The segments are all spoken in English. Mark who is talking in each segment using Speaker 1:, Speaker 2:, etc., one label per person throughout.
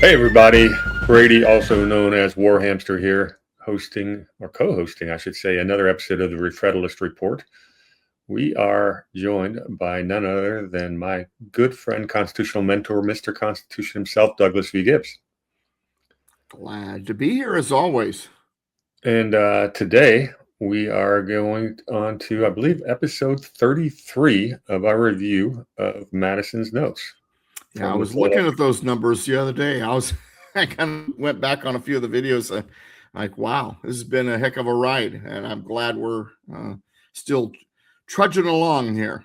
Speaker 1: Hey everybody, Brady, also known as Warhamster here, hosting or co-hosting, I should say, another episode of the Re-Federalist Report. We are joined by none other than my good friend, constitutional mentor, Mr. Constitution himself, Douglas V Gibbs.
Speaker 2: Glad to be here as always.
Speaker 1: And today we are going on to, I believe, episode 33 of our review of Madison's notes.
Speaker 2: Yeah, I was looking at those numbers the other day. I kind of went back on a few of the videos. Like, wow, this has been a heck of a ride, and I'm glad we're still trudging along here.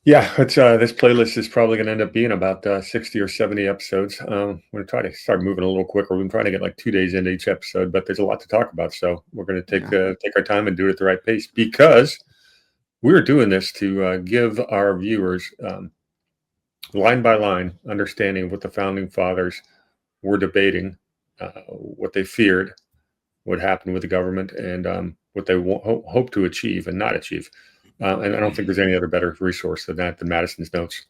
Speaker 1: Yeah, it's this playlist is probably going to end up being about 60 or 70 episodes. We're going to try to start moving a little quicker. We've been trying to get like 2 days into each episode, but there's a lot to talk about. So we're going to take our time and do it at the right pace, because we're doing this to give our viewers line by line understanding of what the founding fathers were debating, what they feared would happen with the government, and what they hope to achieve and not achieve. And I don't think there's any other better resource than Madison's notes.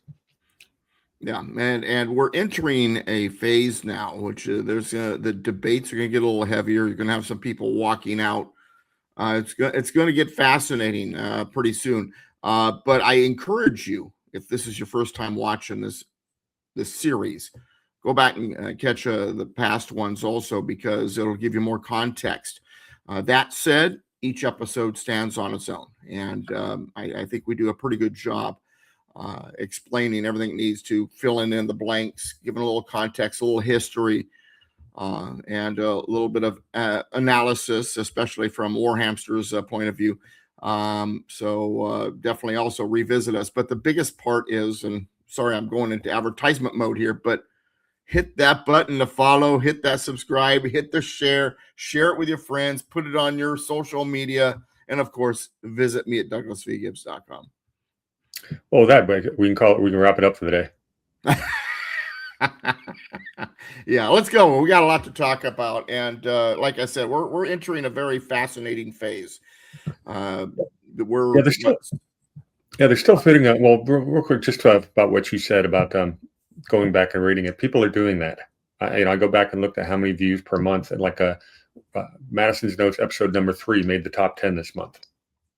Speaker 2: Yeah, and we're entering a phase now, which there's the debates are going to get a little heavier. You're going to have some people walking out. It's going to get fascinating pretty soon. But I encourage you, if this is your first time watching this series, go back and catch the past ones also, because it'll give you more context. That said, each episode stands on its own, and I think we do a pretty good job explaining everything it needs to, filling in the blanks, giving a little context, a little history, and a little bit of analysis, especially from Warhamster's point of view. So definitely also revisit us. But the biggest part is, and sorry, I'm going into advertisement mode here, but hit that button to follow, hit that subscribe, hit the share it with your friends, put it on your social media, and of course, visit me at douglasvgibbs.com.
Speaker 1: Oh, that we can wrap it up for the day.
Speaker 2: Yeah, let's go. We got a lot to talk about, and like I said, we're entering a very fascinating phase.
Speaker 1: They're still fitting out. Well, real quick, just about what you said about going back and reading it. People are doing that. I go back and looked at how many views per month, and like Madison's Notes episode number 3 made the top 10 this month.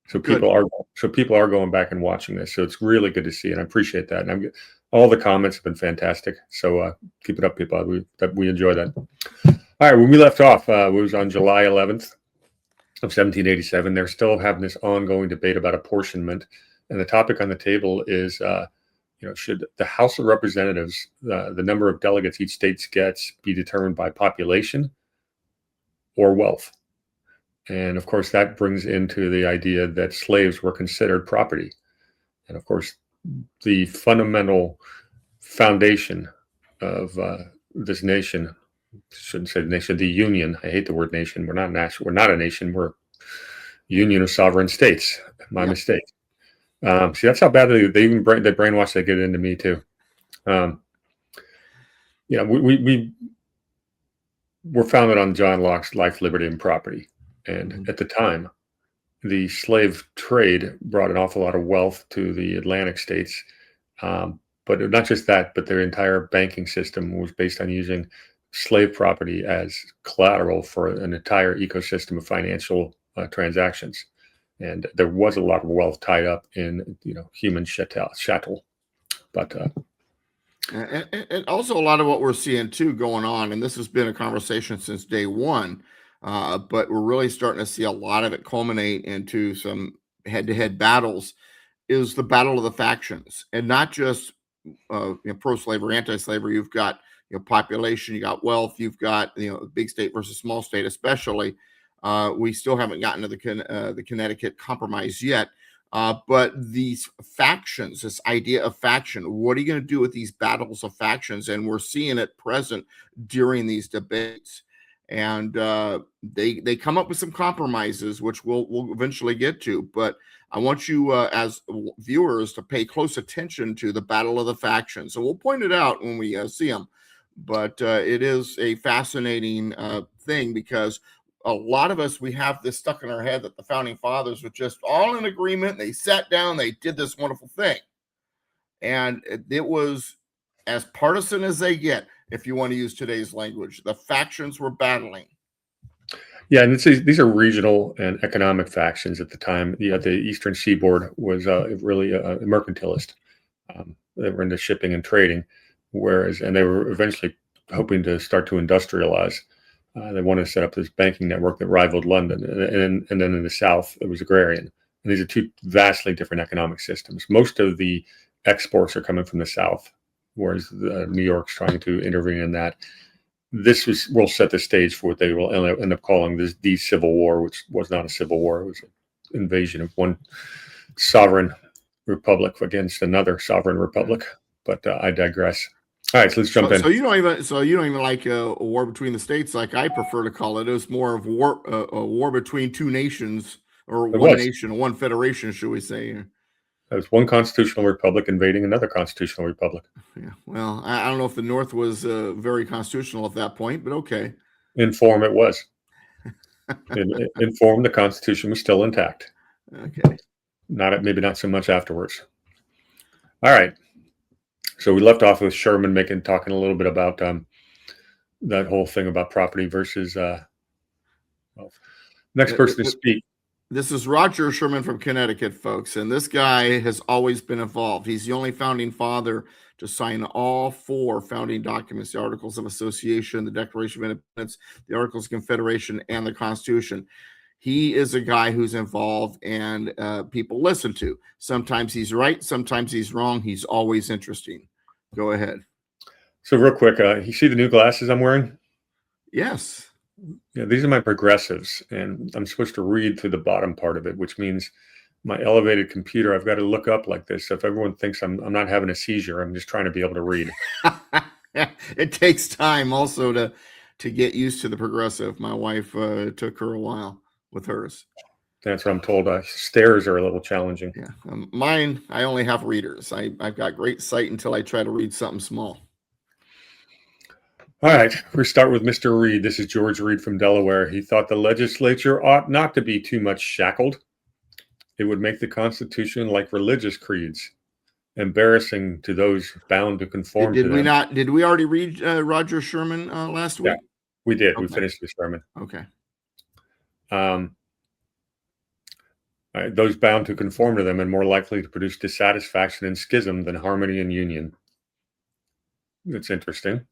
Speaker 1: So people are going back and watching this. So it's really good to see, and I appreciate that. And all the comments have been fantastic. So keep it up, people. We enjoy that. All right, when we left off, it was on July 11th of 1787. They're still having this ongoing debate about apportionment, and the topic on the table is, should the House of Representatives, the number of delegates each state gets, be determined by population or wealth? And of course, that brings into the idea that slaves were considered property. And of course, the fundamental foundation of this nation, shouldn't say the nation, the union. I hate the word nation. We're not national. We're not a nation. We're a union of sovereign states. My mistake. See, that's how badly they brainwash they get into me too. We were founded on John Locke's life, liberty, and property. And at the time, the slave trade brought an awful lot of wealth to the Atlantic states. But not just that, but their entire banking system was based on using slave property as collateral for an entire ecosystem of financial transactions. And there was a lot of wealth tied up in, human chattel. But
Speaker 2: and also a lot of what we're seeing too going on, and this has been a conversation since day one, but we're really starting to see a lot of it culminate into some head-to-head battles, is the battle of the factions, and not just pro-slavery, anti-slavery. You've got population, you got wealth, you've got big state versus small state, especially. We still haven't gotten to the Connecticut Compromise yet. But these factions, this idea of faction, what are you going to do with these battles of factions? And we're seeing it present during these debates. And they come up with some compromises, which we'll eventually get to. But I want you as viewers to pay close attention to the battle of the factions. So we'll point it out when we see them. But it is a fascinating thing, because a lot of us, we have this stuck in our head that the founding fathers were just all in agreement. They sat down, they did this wonderful thing. And it was as partisan as they get. if you want to use today's language. The factions were battling.
Speaker 1: Yeah, and these are regional and economic factions at the time. The Eastern Seaboard was really a mercantilist. They were into shipping and trading, and they were eventually hoping to start to industrialize. They wanted to set up this banking network that rivaled London, and then in the South it was agrarian. And these are two vastly different economic systems. Most of the exports are coming from the South, whereas New York's trying to intervene in that. This will set the stage for what they will end up calling the Civil War, which was not a civil war. It was an invasion of one sovereign republic against another sovereign republic. But I digress. All right, so let's jump in.
Speaker 2: So you don't even like a war between the states, like I prefer to call it. It was more of a war between two nations, or one nation, one federation, should we say?
Speaker 1: It was one constitutional republic invading another constitutional republic.
Speaker 2: Yeah. Well, I don't know if the North was very constitutional at that point, but okay.
Speaker 1: In form, it was. In form, the Constitution was still intact.
Speaker 2: Okay.
Speaker 1: Maybe not so much afterwards. All right. So we left off with Sherman talking a little bit about that whole thing about property versus next person to speak.
Speaker 2: This is Roger Sherman from Connecticut, folks, and this guy has always been involved. He's the only founding father to sign all 4 founding documents: the Articles of Association, the Declaration of Independence, the Articles of Confederation, and the Constitution. He is a guy who's involved and people listen to. Sometimes he's right, sometimes he's wrong. He's always interesting. Go ahead.
Speaker 1: So real quick, you see the new glasses I'm wearing?
Speaker 2: Yes.
Speaker 1: Yeah, these are my progressives, and I'm supposed to read through the bottom part of it, which means my elevated computer, I've got to look up like this. So if everyone thinks I'm not having a seizure, I'm just trying to be able to read.
Speaker 2: It takes time also to get used to the progressive. My wife took her a while with hers.
Speaker 1: That's what I'm told. Stairs are a little challenging.
Speaker 2: Yeah, mine, I only have readers. I've got great sight until I try to read something small.
Speaker 1: All right, we start with Mr. Reed. This is George Reed from Delaware. He thought the legislature ought not to be too much shackled. It would make the Constitution like religious creeds, embarrassing to those bound to conform to them.
Speaker 2: Did we already read Roger Sherman last week?
Speaker 1: Yeah, we did.
Speaker 2: Okay.
Speaker 1: We finished the sermon.
Speaker 2: Okay.
Speaker 1: Those bound to conform to them and more likely to produce dissatisfaction and schism than harmony and union. It's interesting.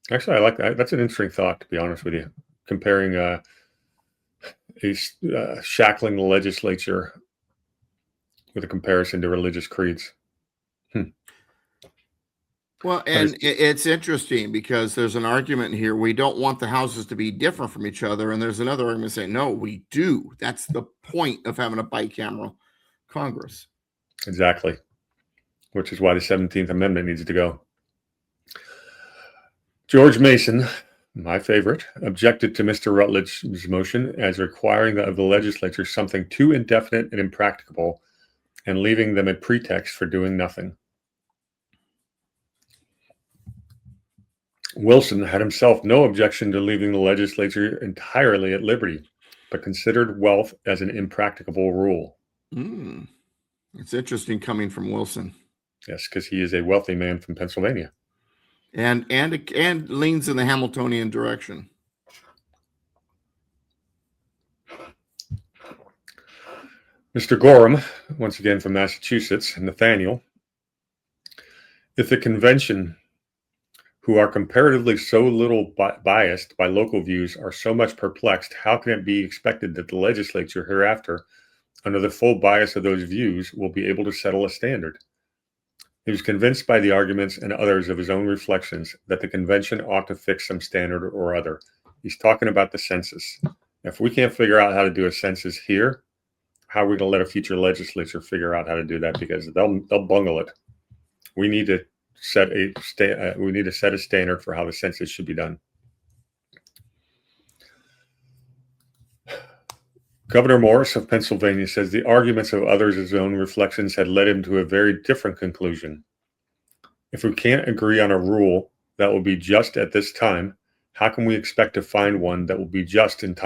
Speaker 1: Actually, I like that. That's an interesting thought, to be honest with you. Comparing shackling the legislature with a comparison to religious creeds.
Speaker 2: Well, and it's interesting because there's an argument here. We don't want the houses to be different from each other. And there's another argument saying, no, we do. That's the point of having a bicameral Congress.
Speaker 1: Exactly. Which is why the 17th Amendment needs to go. George Mason, my favorite, objected to Mr. Rutledge's motion as requiring of the legislature something too indefinite and impracticable and leaving them a pretext for doing nothing. Wilson had himself no objection to leaving the legislature entirely at liberty, but considered wealth as an impracticable rule.
Speaker 2: It's interesting coming from Wilson.
Speaker 1: Yes, because he is a wealthy man from Pennsylvania.
Speaker 2: And leans in the Hamiltonian direction.
Speaker 1: Mr. Gorham, once again from Massachusetts, Nathaniel. If the convention, who are comparatively so little biased by local views, are so much perplexed, how can it be expected that the legislature hereafter, under the full bias of those views, will be able to settle a standard? He was convinced by the arguments and others of his own reflections that the convention ought to fix some standard or other. He's talking about the census. If we can't figure out how to do a census here, how are we going to let a future legislature figure out how to do that? Because they'll bungle it. We need to set a standard for how the census should be done. Governor Morris of Pennsylvania says the arguments of others' his own reflections had led him to a very different conclusion. If we can't agree on a rule that will be just at this time, how can we expect to find one that will be just in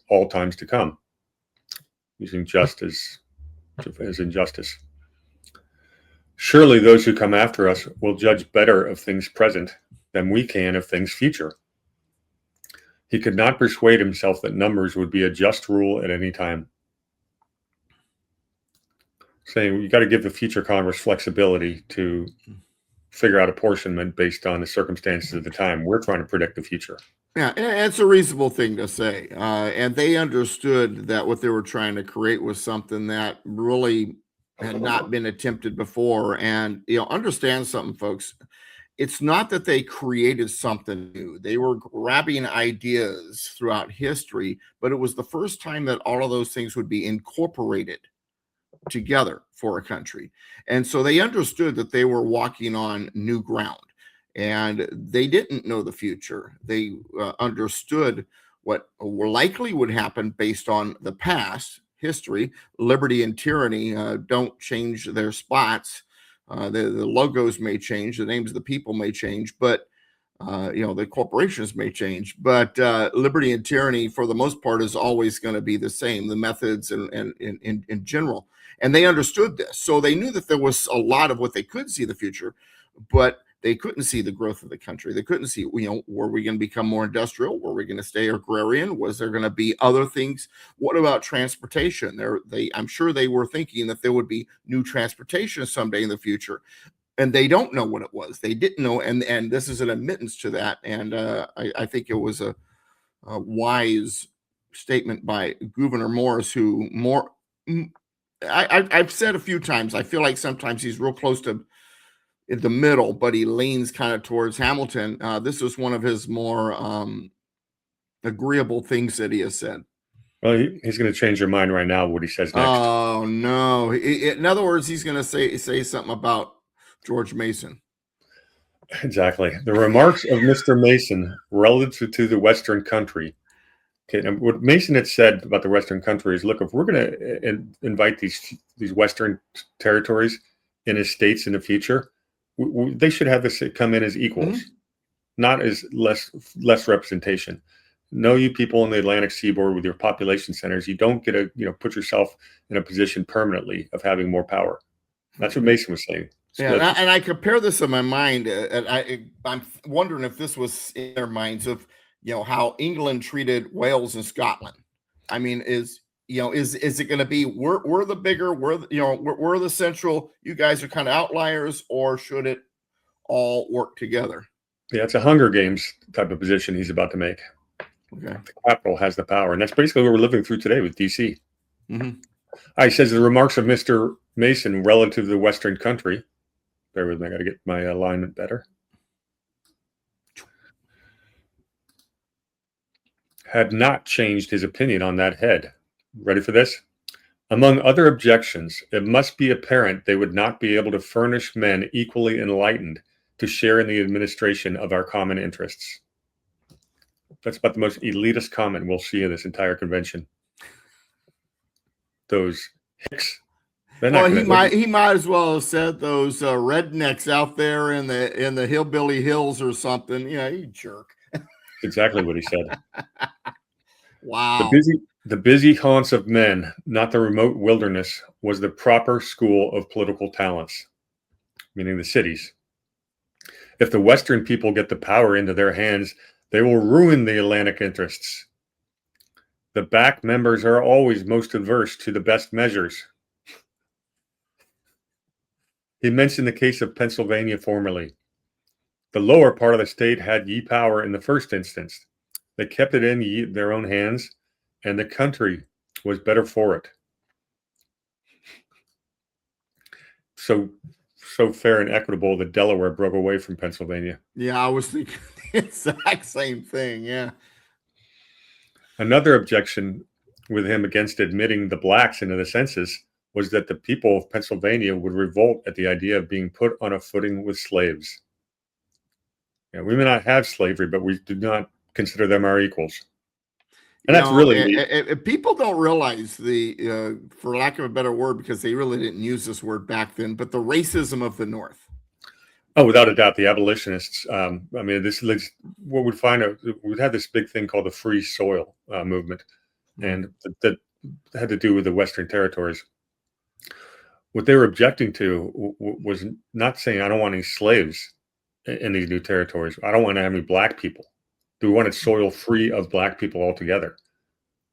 Speaker 1: all times to come? Using just as in justice. Surely those who come after us will judge better of things present than we can of things future. He could not persuade himself that numbers would be a just rule at any time. Saying you got to give the future Congress flexibility to figure out apportionment based on the circumstances of the time. We're trying to predict the future.
Speaker 2: Yeah, it's a reasonable thing to say. And they understood that what they were trying to create was something that really had not been attempted before. And, understand something, folks. It's not that they created something new. They were grabbing ideas throughout history, but it was the first time that all of those things would be incorporated together for a country. And so they understood that they were walking on new ground, and they didn't know the future. They understood what likely would happen based on the past history. Liberty and tyranny don't change their spots. The logos may change, the names of the people may change, but the corporations may change, but liberty and tyranny, for the most part, is always going to be the same. The methods and in general, and they understood this, so they knew that there was a lot of what they could see the future, but they couldn't see the growth of the country. They couldn't see, were we going to become more industrial? Were we going to stay agrarian? Was there going to be other things? What about transportation? I'm sure they were thinking that there would be new transportation someday in the future. And they don't know what it was. They didn't know, and this is an admittance to that. And I think it was a wise statement by Gouverneur Morris, I've said a few times, I feel like sometimes he's real close to in the middle, but he leans kind of towards Hamilton. This is one of his more agreeable things that he has said.
Speaker 1: Well, he's going to change your mind right now what he says next.
Speaker 2: Oh, no. In other words, he's going to say something about George Mason.
Speaker 1: Exactly. The remarks of Mr. Mason relative to the Western country. Okay, and what Mason had said about the Western country is, look, if we're going to invite these Western territories in as states in the future, they should have this come in as equals, not as less representation. No, you people in the Atlantic seaboard with your population centers, you don't get to put yourself in a position permanently of having more power. That's what Mason was saying.
Speaker 2: Yeah, and I compare this in my mind, and I'm wondering if this was in their minds of how England treated Wales and Scotland. I mean, is it going to be we're the bigger, we're the central, you guys are kind of outliers, or should it all work together?
Speaker 1: Yeah, it's a Hunger Games type of position he's about to make.
Speaker 2: Okay,
Speaker 1: the capital has the power, and that's basically what we're living through today with DC.
Speaker 2: Mm-hmm.
Speaker 1: He says the remarks of Mr. Mason relative to the Western country. Bear with me, I got to get my alignment better. Had not changed his opinion on that head. Ready for this? Among other objections, it must be apparent they would not be able to furnish men equally enlightened to share in the administration of our common interests. That's about the most elitist comment we'll see in this entire convention. Those hicks.
Speaker 2: Well, he might as well have said those rednecks out there in the hillbilly hills or something. You jerk.
Speaker 1: Exactly what he said.
Speaker 2: Wow.
Speaker 1: The busy haunts of men, not the remote wilderness, was the proper school of political talents, meaning the cities. If the Western people get the power into their hands, they will ruin the Atlantic interests. The back members are always most adverse to the best measures. He mentioned the case of Pennsylvania formerly. The lower part of the state had ye power in the first instance. They kept it in their own hands, and the country was better for it. So fair and equitable that Delaware broke away from Pennsylvania.
Speaker 2: Yeah, I was thinking the exact same thing, yeah.
Speaker 1: Another objection with him against admitting the blacks into the census was that the people of Pennsylvania would revolt at the idea of being put on a footing with slaves. We may not have slavery, but we do not consider them our equals. And that's really
Speaker 2: people don't realize the, for lack of a better word, because they really didn't use this word back then, but the racism of the North.
Speaker 1: Oh, without a doubt, the abolitionists. This what we'd find out. We'd have this big thing called the Free Soil movement, and that had to do with the Western territories. What they were objecting to was not saying, I don't want any slaves in these new territories. I don't want to have any black people. They wanted soil free of black people altogether.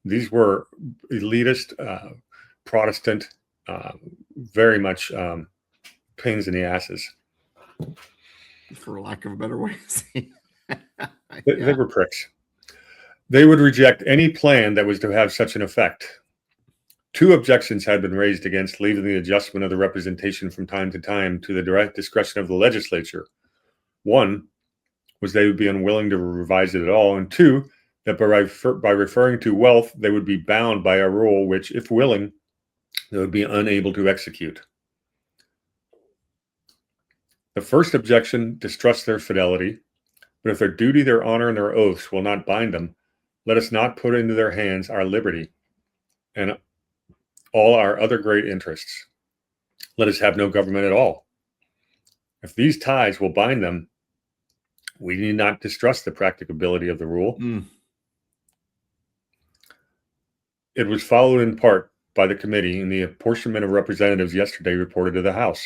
Speaker 1: These were elitist, Protestant, very much pains in the asses.
Speaker 2: For lack of a better way to say
Speaker 1: They were pricks. They would reject any plan that was to have such an effect. 2 objections had been raised against leaving the adjustment of the representation from time to time to the direct discretion of the legislature. 1 was they would be unwilling to revise it at all, and 2, that by referring to wealth, they would be bound by a rule which, if willing, they would be unable to execute. The first objection distrusts their fidelity, but if their duty, their honor, and their oaths will not bind them, let us not put into their hands our liberty and all our other great interests. Let us have no government at all. If these ties will bind them, we need not distrust the practicability of the rule. It was followed in part by the committee, and the apportionment of representatives yesterday reported to the House.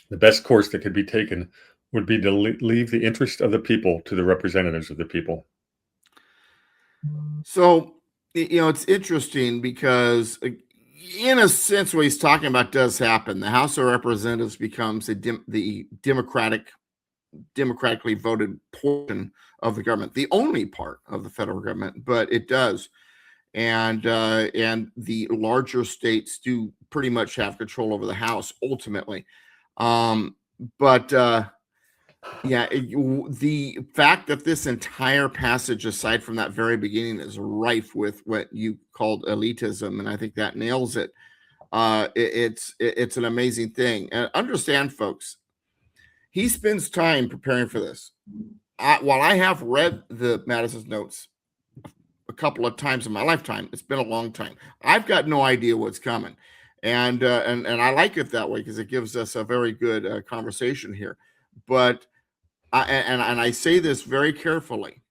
Speaker 1: The best course that could be taken would be to leave the interest of the people to the representatives of the people.
Speaker 2: So, it's interesting because, in a sense, what he's talking about does happen. The House of Representatives becomes the democratically voted portion of the government, the only part of the federal government, but it does. And the larger states do pretty much have control over the House ultimately. The fact that this entire passage, aside from that very beginning, is rife with what you called elitism, and I think that nails it. It's an amazing thing. And understand, folks, he spends time preparing for this. While I have read the Madison's notes a couple of times in my lifetime, it's been a long time. I've got no idea what's coming, and I like it that way because it gives us a very good conversation here. But I say this very carefully.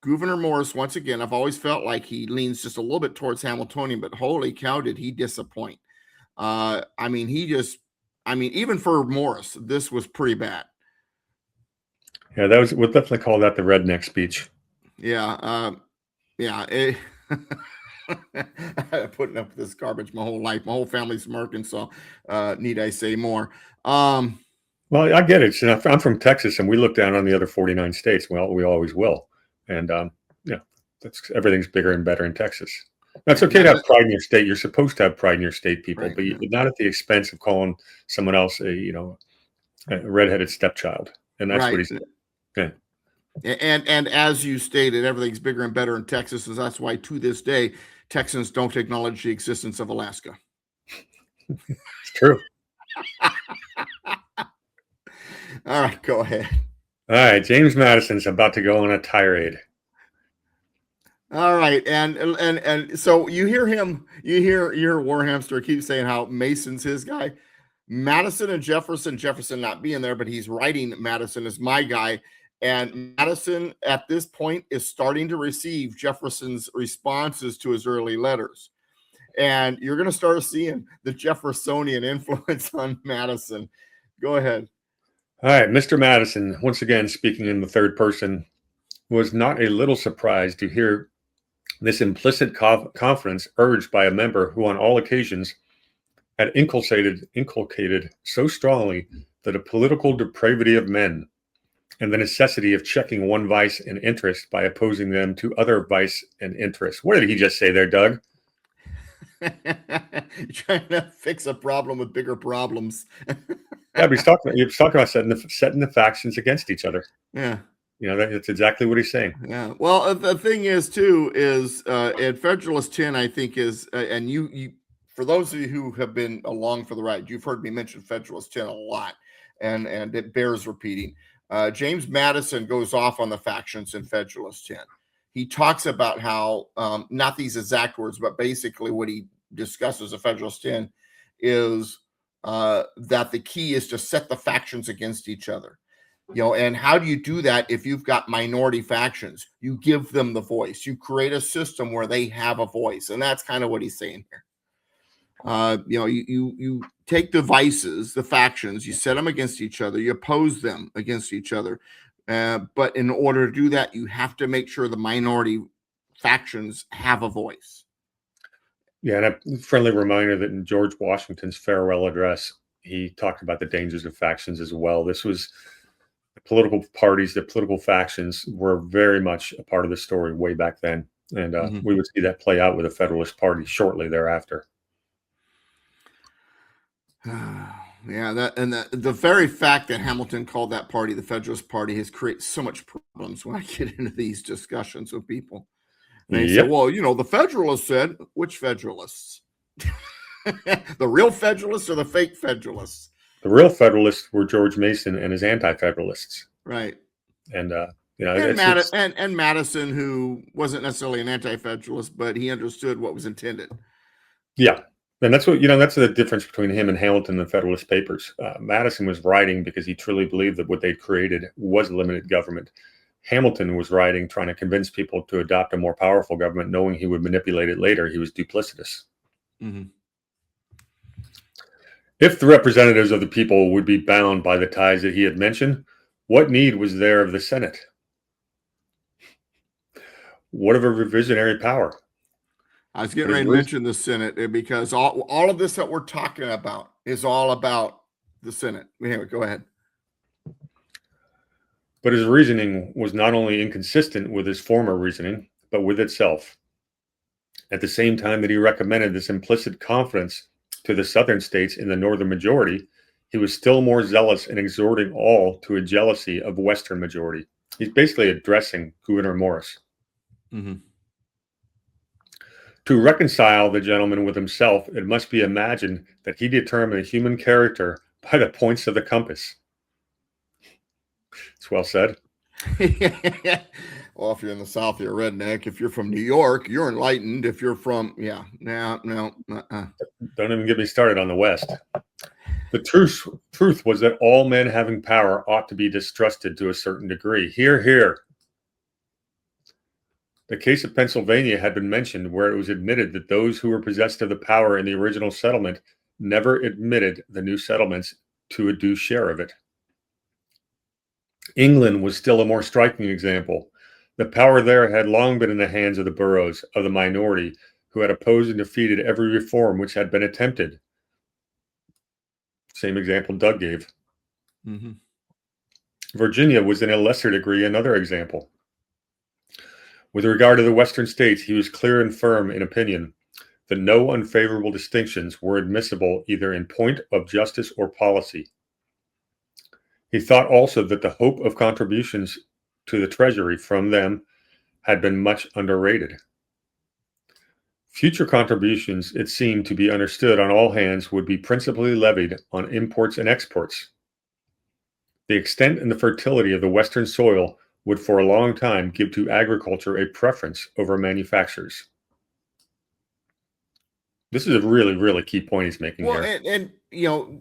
Speaker 2: Gouverneur Morris, once again, I've always felt like he leans just a little bit towards Hamiltonian, but holy cow, did he disappoint? Even for Morris, this was pretty bad.
Speaker 1: Yeah, we'll definitely call that the redneck speech.
Speaker 2: Putting up with this garbage my whole life. My whole family's from Arkansas. Need I say more?
Speaker 1: Well, I get it. I'm from Texas, and we look down on the other 49 states. Well, we always will. And everything's bigger and better in Texas. Now, it's okay to have pride in your state. You're supposed to have pride in your state, people, right, but not at the expense of calling someone else a redheaded stepchild. And that's what he said. Yeah.
Speaker 2: And as you stated, everything's bigger and better in Texas, and that's why to this day Texans don't acknowledge the existence of Alaska.
Speaker 1: It's true.
Speaker 2: All right, go ahead.
Speaker 1: All right, James Madison's about to go on a tirade.
Speaker 2: All right, and so you hear Warhamster keep saying how Mason's his guy. Madison and Jefferson not being there, but he's writing Madison as my guy. And Madison at this point is starting to receive Jefferson's responses to his early letters. And you're going to start seeing the Jeffersonian influence on Madison. Go ahead.
Speaker 1: All right, Mr. Madison, once again speaking in the third person, was not a little surprised to hear this implicit confidence urged by a member who on all occasions had inculcated so strongly that a political depravity of men and the necessity of checking one vice and interest by opposing them to other vice and interest. What did he just say there, Doug?
Speaker 2: You're trying to fix a problem with bigger problems.
Speaker 1: Yeah, but he was talking about setting the factions against each other.
Speaker 2: Yeah.
Speaker 1: That's exactly what he's saying.
Speaker 2: Yeah. Well, the thing is, too, is in Federalist 10, I think is, and you, for those of you who have been along for the ride, you've heard me mention Federalist 10 a lot, and it bears repeating. James Madison goes off on the factions in Federalist 10. He talks about how, not these exact words, but basically what he discusses in Federalist 10 is that the key is to set the factions against each other. And how do you do that if you've got minority factions? You give them the voice. You create a system where they have a voice. And that's kind of what he's saying here. You take the vices, the factions, you set them against each other, you oppose them against each other. But in order to do that, you have to make sure the minority factions have a voice.
Speaker 1: Yeah, and a friendly reminder that in George Washington's farewell address, he talked about the dangers of factions as well. This was the political parties, the political factions were very much a part of the story way back then. And we would see that play out with the Federalist Party shortly thereafter.
Speaker 2: Yeah, the very fact that Hamilton called that party the Federalist Party has created so much problems when I get into these discussions with people. They say, well, the Federalists said, which Federalists? The real Federalists or the fake Federalists?
Speaker 1: The real Federalists were George Mason and his anti-Federalists.
Speaker 2: Right.
Speaker 1: And,
Speaker 2: and Madison, who wasn't necessarily an anti-Federalist, but he understood what was intended.
Speaker 1: Yeah. And that's what, that's the difference between him and Hamilton and the Federalist Papers. Madison was writing because he truly believed that what they'd created was limited government. Hamilton was writing, trying to convince people to adopt a more powerful government, knowing he would manipulate it later. He was duplicitous. If the representatives of the people would be bound by the ties that he had mentioned, what need was there of the Senate? What of a revisionary power?
Speaker 2: I was getting ready to mention the Senate because all of this that we're talking about is all about the Senate. Anyway, go ahead.
Speaker 1: But his reasoning was not only inconsistent with his former reasoning, but with itself. At the same time that he recommended this implicit confidence to the Southern states in the Northern majority, he was still more zealous in exhorting all to a jealousy of Western majority. He's basically addressing Gouverneur Morris. To reconcile the gentleman with himself, it must be imagined that he determined human character by the points of the compass. It's well said.
Speaker 2: Well, if you're in the South, you're a redneck. If you're from New York, you're enlightened. If you're from, no.
Speaker 1: Don't even get me started on the West. The truth was that all men having power ought to be distrusted to a certain degree. Hear, hear. The case of Pennsylvania had been mentioned, where it was admitted that those who were possessed of the power in the original settlement never admitted the new settlements to a due share of it. England was still a more striking example. The power there had long been in the hands of the boroughs, of the minority, who had opposed and defeated every reform which had been attempted. Same example Doug gave. Virginia was in a lesser degree another example. With regard to the Western states, he was clear and firm in opinion that no unfavorable distinctions were admissible either in point of justice or policy. He thought also that the hope of contributions to the treasury from them had been much underrated. Future contributions, it seemed to be understood on all hands, would be principally levied on imports and exports. The extent and the fertility of the Western soil would for a long time give to agriculture a preference over manufactures. This is a really, really key point he's making here.
Speaker 2: And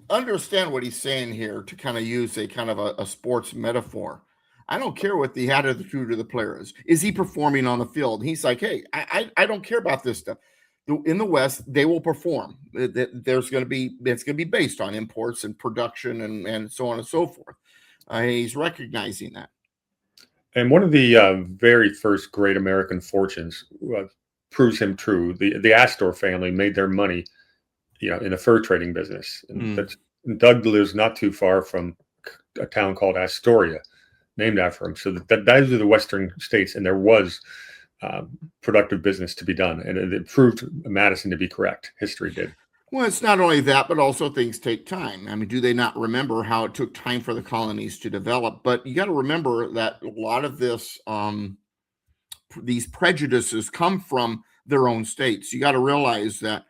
Speaker 2: understand what he's saying here to kind of use a kind of a sports metaphor. I don't care what the attitude of the player is. Is he performing on the field? He's like, hey, I don't care about this stuff. In the West, they will perform. It's going to be based on imports and production and so on and so forth. He's recognizing that.
Speaker 1: And one of the very first great American fortunes proves him true. The Astor family made their money, in the fur trading business. And Doug lives not too far from a town called Astoria, named after him. So those are the Western states, and there was productive business to be done. And it proved Madison to be correct. History did.
Speaker 2: Well, it's not only that, but also things take time. I mean, do they not remember how it took time for the colonies to develop? But you got to remember that a lot of this, these prejudices come from their own states. You got to realize that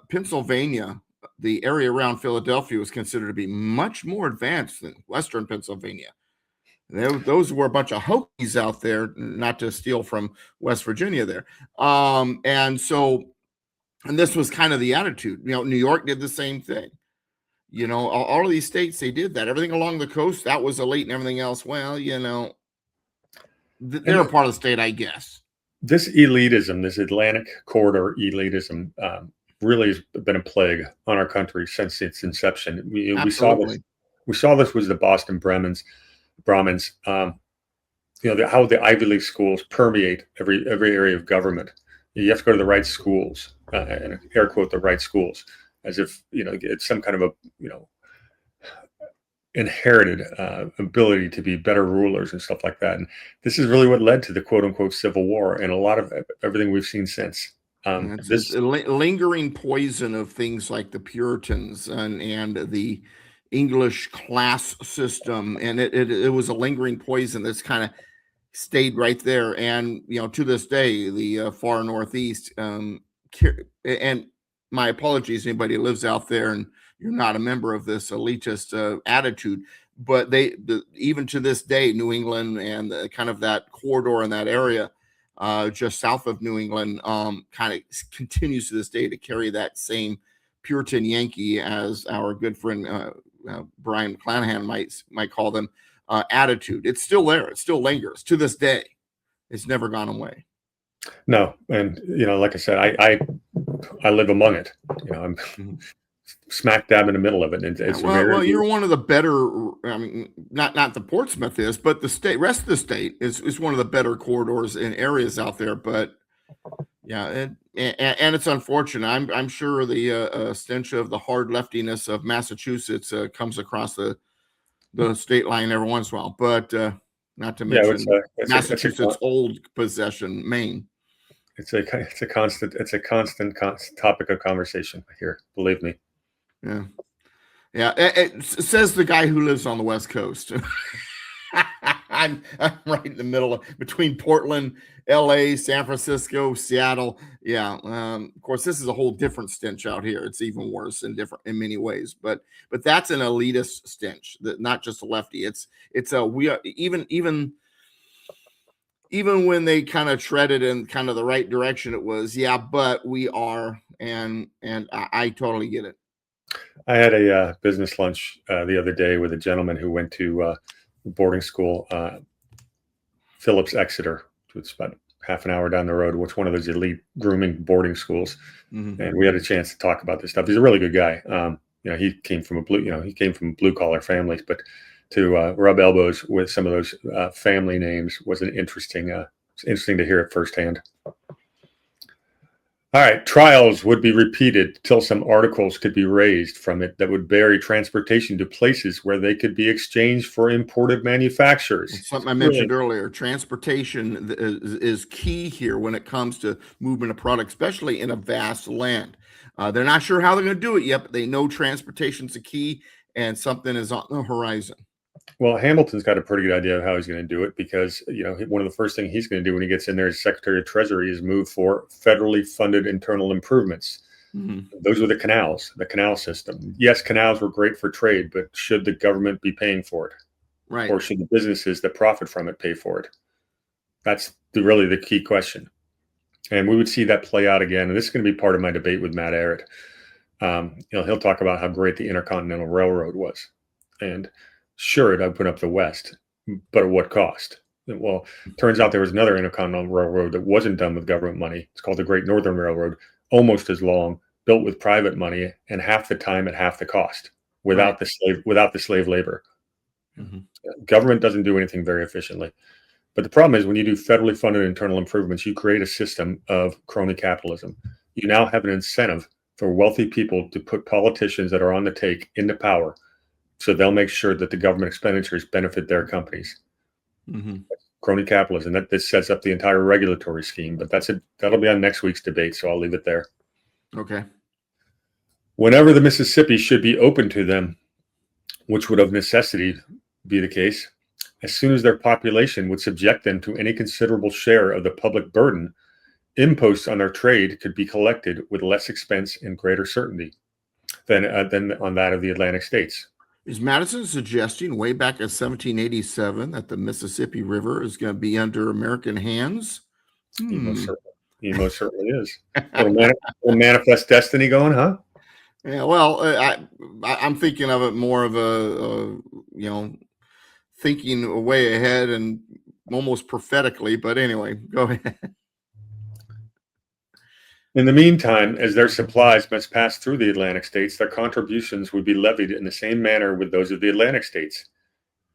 Speaker 2: Pennsylvania, the area around Philadelphia, was considered to be much more advanced than Western Pennsylvania. Those were a bunch of Hokies out there, not to steal from West Virginia there. And this was kind of the attitude. New York did the same thing. All of these states, they did that. Everything along the coast, that was elite, and everything else, well, they're a part of the state, I guess.
Speaker 1: This elitism, this Atlantic corridor elitism, really has been a plague on our country since its inception. We saw this.
Speaker 2: Absolutely.
Speaker 1: We saw this was the Boston Brahmins. How the Ivy League schools permeate every area of government. You have to go to the right schools, and air quote the right schools, as if it's some kind of a inherited ability to be better rulers and stuff like that. And this is really what led to the quote unquote Civil War and a lot of everything we've seen since.
Speaker 2: It's a lingering poison of things like the Puritans and the English class system, and it was a lingering poison that's kind of stayed right there. And to this day, the far Northeast, and my apologies, anybody who lives out there and you're not a member of this elitist attitude, but even to this day, New England and kind of that corridor in that area, just south of New England, kind of continues to this day to carry that same Puritan Yankee, as our good friend Brian McClanahan might call them, attitude. It's still there. It still lingers to this day. It's never gone away.
Speaker 1: No, and like I said, I live among it. I'm smack dab in the middle of it. And it's
Speaker 2: well, you're one of the better. I mean, not the Portsmouth is, but the rest of the state is one of the better corridors and areas out there. But yeah, and it's unfortunate. I'm sure the stench of the hard leftiness of Massachusetts comes across the state line every once in a while. But not to mention Massachusetts' old possession, Maine.
Speaker 1: It's a constant topic of conversation here. Believe me.
Speaker 2: Yeah. It says the guy who lives on the West Coast. I'm right in the middle between Portland, LA, San Francisco, Seattle. Yeah. Of course, this is a whole different stench out here. It's even worse in many ways. But that's an elitist stench, that not just a lefty. Even when they kind of treaded in kind of the right direction, it was, but we are, and I totally get it.
Speaker 1: I had a business lunch the other day with a gentleman who went to boarding school, Phillips Exeter. It's about half an hour down the road. Which one of those elite grooming boarding schools? Mm-hmm. And we had a chance to talk about this stuff. He's a really good guy. He came from blue collar families, but to rub elbows with some of those family names was interesting to hear it firsthand. All right, trials would be repeated till some articles could be raised from it that would vary transportation to places where they could be exchanged for imported manufacturers.
Speaker 2: It's something I mentioned earlier. Transportation is key here when it comes to movement of product, especially in a vast land. They're not sure how they're going to do it yet, but they know transportation's a key and something is on the horizon.
Speaker 1: Well, Hamilton's got a pretty good idea of how he's going to do it, because one of the first things he's going to do when he gets in there as Secretary of Treasury is move for federally funded internal improvements. Mm-hmm. Those were the canal system. Yes, canals were great for trade, but should the government be paying for it?
Speaker 2: Right.
Speaker 1: Or should the businesses that profit from it pay for it? That's really the key question. And we would see that play out again. And this is going to be part of my debate with Matt Arrett. He'll talk about how great the Intercontinental Railroad was. And sure, it opened up the West, but at what cost? Well, it turns out there was another Intercontinental Railroad that wasn't done with government money. It's called the Great Northern Railroad, almost as long, built with private money, and half the time at half the cost, without the slave labor. Mm-hmm. Government doesn't do anything very efficiently. But the problem is, when you do federally funded internal improvements, you create a system of crony capitalism. You now have an incentive for wealthy people to put politicians that are on the take into power, so they'll make sure that the government expenditures benefit their companies. Mm-hmm. Crony capitalism. This sets up the entire regulatory scheme, but that'll be on next week's debate, so I'll leave it there.
Speaker 2: Okay.
Speaker 1: Whenever the Mississippi should be open to them, which would of necessity be the case, as soon as their population would subject them to any considerable share of the public burden, imposts on their trade could be collected with less expense and greater certainty than on that of the Atlantic states.
Speaker 2: Is Madison suggesting way back in 1787 that the Mississippi River is going to be under American hands?
Speaker 1: He most certainly is. Little manifest destiny going, huh?
Speaker 2: Yeah, well, I'm thinking of it more of a thinking way ahead and almost prophetically. But anyway, go ahead.
Speaker 1: In the meantime, as their supplies must pass through the Atlantic states, their contributions would be levied in the same manner with those of the Atlantic states.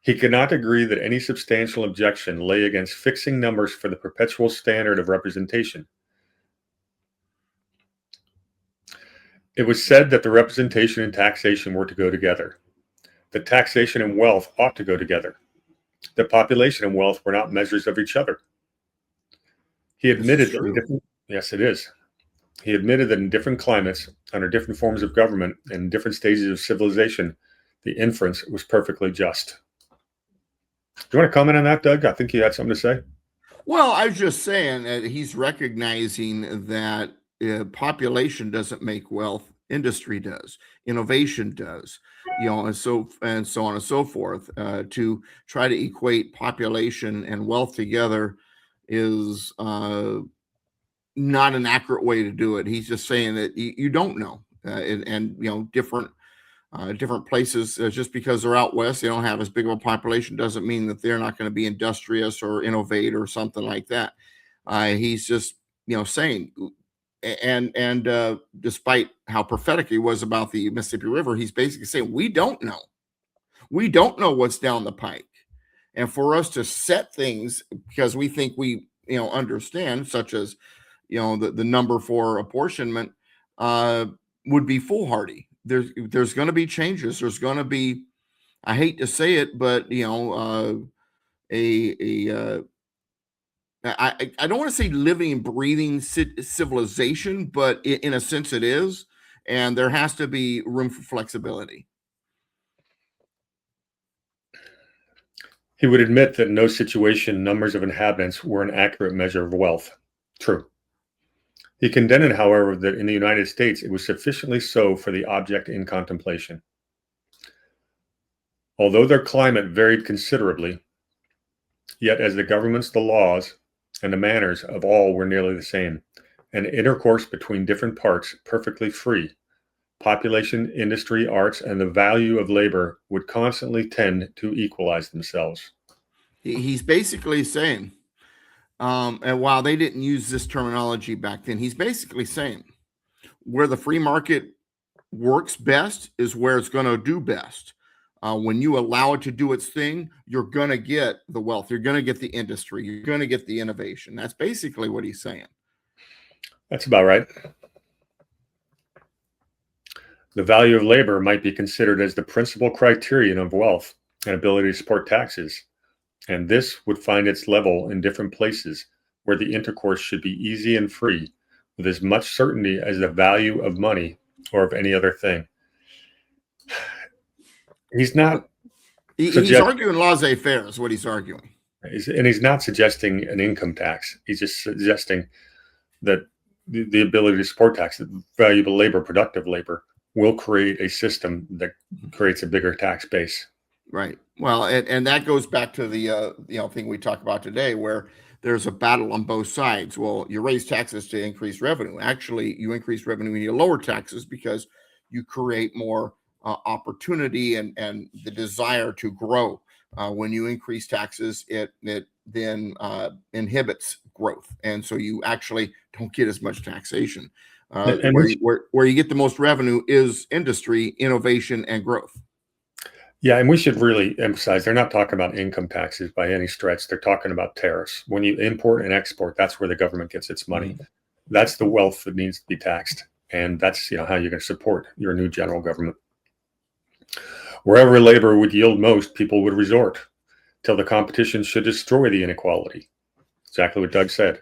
Speaker 1: He could not agree that any substantial objection lay against fixing numbers for the perpetual standard of representation. It was said that the representation and taxation were to go together. That taxation and wealth ought to go together. That population and wealth were not measures of each other. He admitted that in different, yes, it is. He admitted that in different climates, under different forms of government, and in different stages of civilization, the inference was perfectly just. Do you want to comment on that, Doug? I think you had something to say.
Speaker 2: Well, I was just saying that he's recognizing that population doesn't make wealth, industry does, innovation does, and so on and so forth. To try to equate population and wealth together is not an accurate way to do it. He's just saying that you don't know, and different places, just because they're out west, they don't have as big of a population, doesn't mean that they're not going to be industrious or innovate or something like that. He's just saying, and despite how prophetic he was about the Mississippi River, he's basically saying we don't know what's down the pike, and for us to set things because we think we understand, such as the number for apportionment, would be foolhardy. There's going to be changes. There's going to be, I hate to say it, but I don't want to say living and breathing civilization, but in a sense it is, and there has to be room for flexibility.
Speaker 1: He would admit that in no situation numbers of inhabitants were an accurate measure of wealth. True. He contended, however, that in the United States it was sufficiently so for the object in contemplation. Although their climate varied considerably, yet as the governments, the laws, and the manners of all were nearly the same, and intercourse between different parts perfectly free, population, industry, arts, and the value of labor would constantly tend to equalize themselves.
Speaker 2: He's basically saying, and while they didn't use this terminology back then, he's basically saying where the free market works best is where it's going to do best. When you allow it to do its thing, you're going to get the wealth. You're going to get the industry. You're going to get the innovation. That's basically what he's saying.
Speaker 1: That's about right. The value of labor might be considered as the principal criterion of wealth and ability to support taxes, and this would find its level in different places where the intercourse should be easy and free with as much certainty as the value of money or of any other thing. He's not.
Speaker 2: He's arguing laissez-faire is what he's arguing.
Speaker 1: And he's not suggesting an income tax. He's just suggesting that the ability to support tax, valuable labor, productive labor, will create a system that creates a bigger tax base.
Speaker 2: Right. Well, and that goes back to the thing we talk about today, where there's a battle on both sides. Well, you raise taxes to increase revenue. Actually, you increase revenue and you lower taxes because you create more opportunity and the desire to grow. When you increase taxes, it then inhibits growth, and so you actually don't get as much taxation. Where you get the most revenue is industry, innovation, and growth.
Speaker 1: Yeah, and we should really emphasize they're not talking about income taxes by any stretch. They're talking about tariffs. When you import and export, that's where the government gets its money. Mm-hmm. That's the wealth that needs to be taxed, and that's how you're going to support your new general government. Wherever labor would yield most, people would resort till the competition should destroy the inequality. Exactly what Doug said.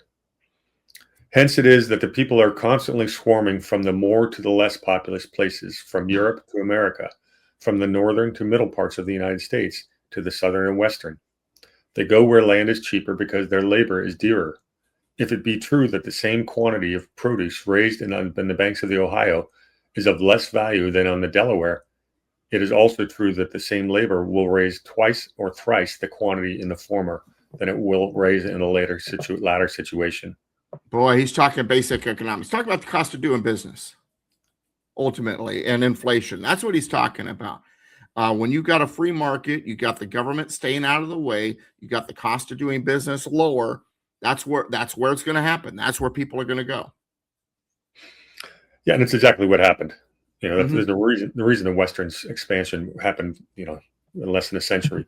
Speaker 1: Hence it is that the people are constantly swarming from the more to the less populous places, from Europe to America, from the northern to middle parts of the United States to the southern and western. They go where land is cheaper because their labor is dearer. If it be true that the same quantity of produce raised in the banks of the Ohio is of less value than on the Delaware, it is also true that the same labor will raise twice or thrice the quantity in the former than it will raise in the latter situation.
Speaker 2: Boy, he's talking basic economics. Talk about the cost of doing business, ultimately, and inflation. That's what he's talking about. When you got a free market, you got the government staying out of the way, you got the cost of doing business lower. That's where it's going to happen. That's where people are going to go.
Speaker 1: Yeah, and it's exactly what happened. That's
Speaker 2: Mhm.
Speaker 1: the reason. The reason the Western expansion happened. In less than a century.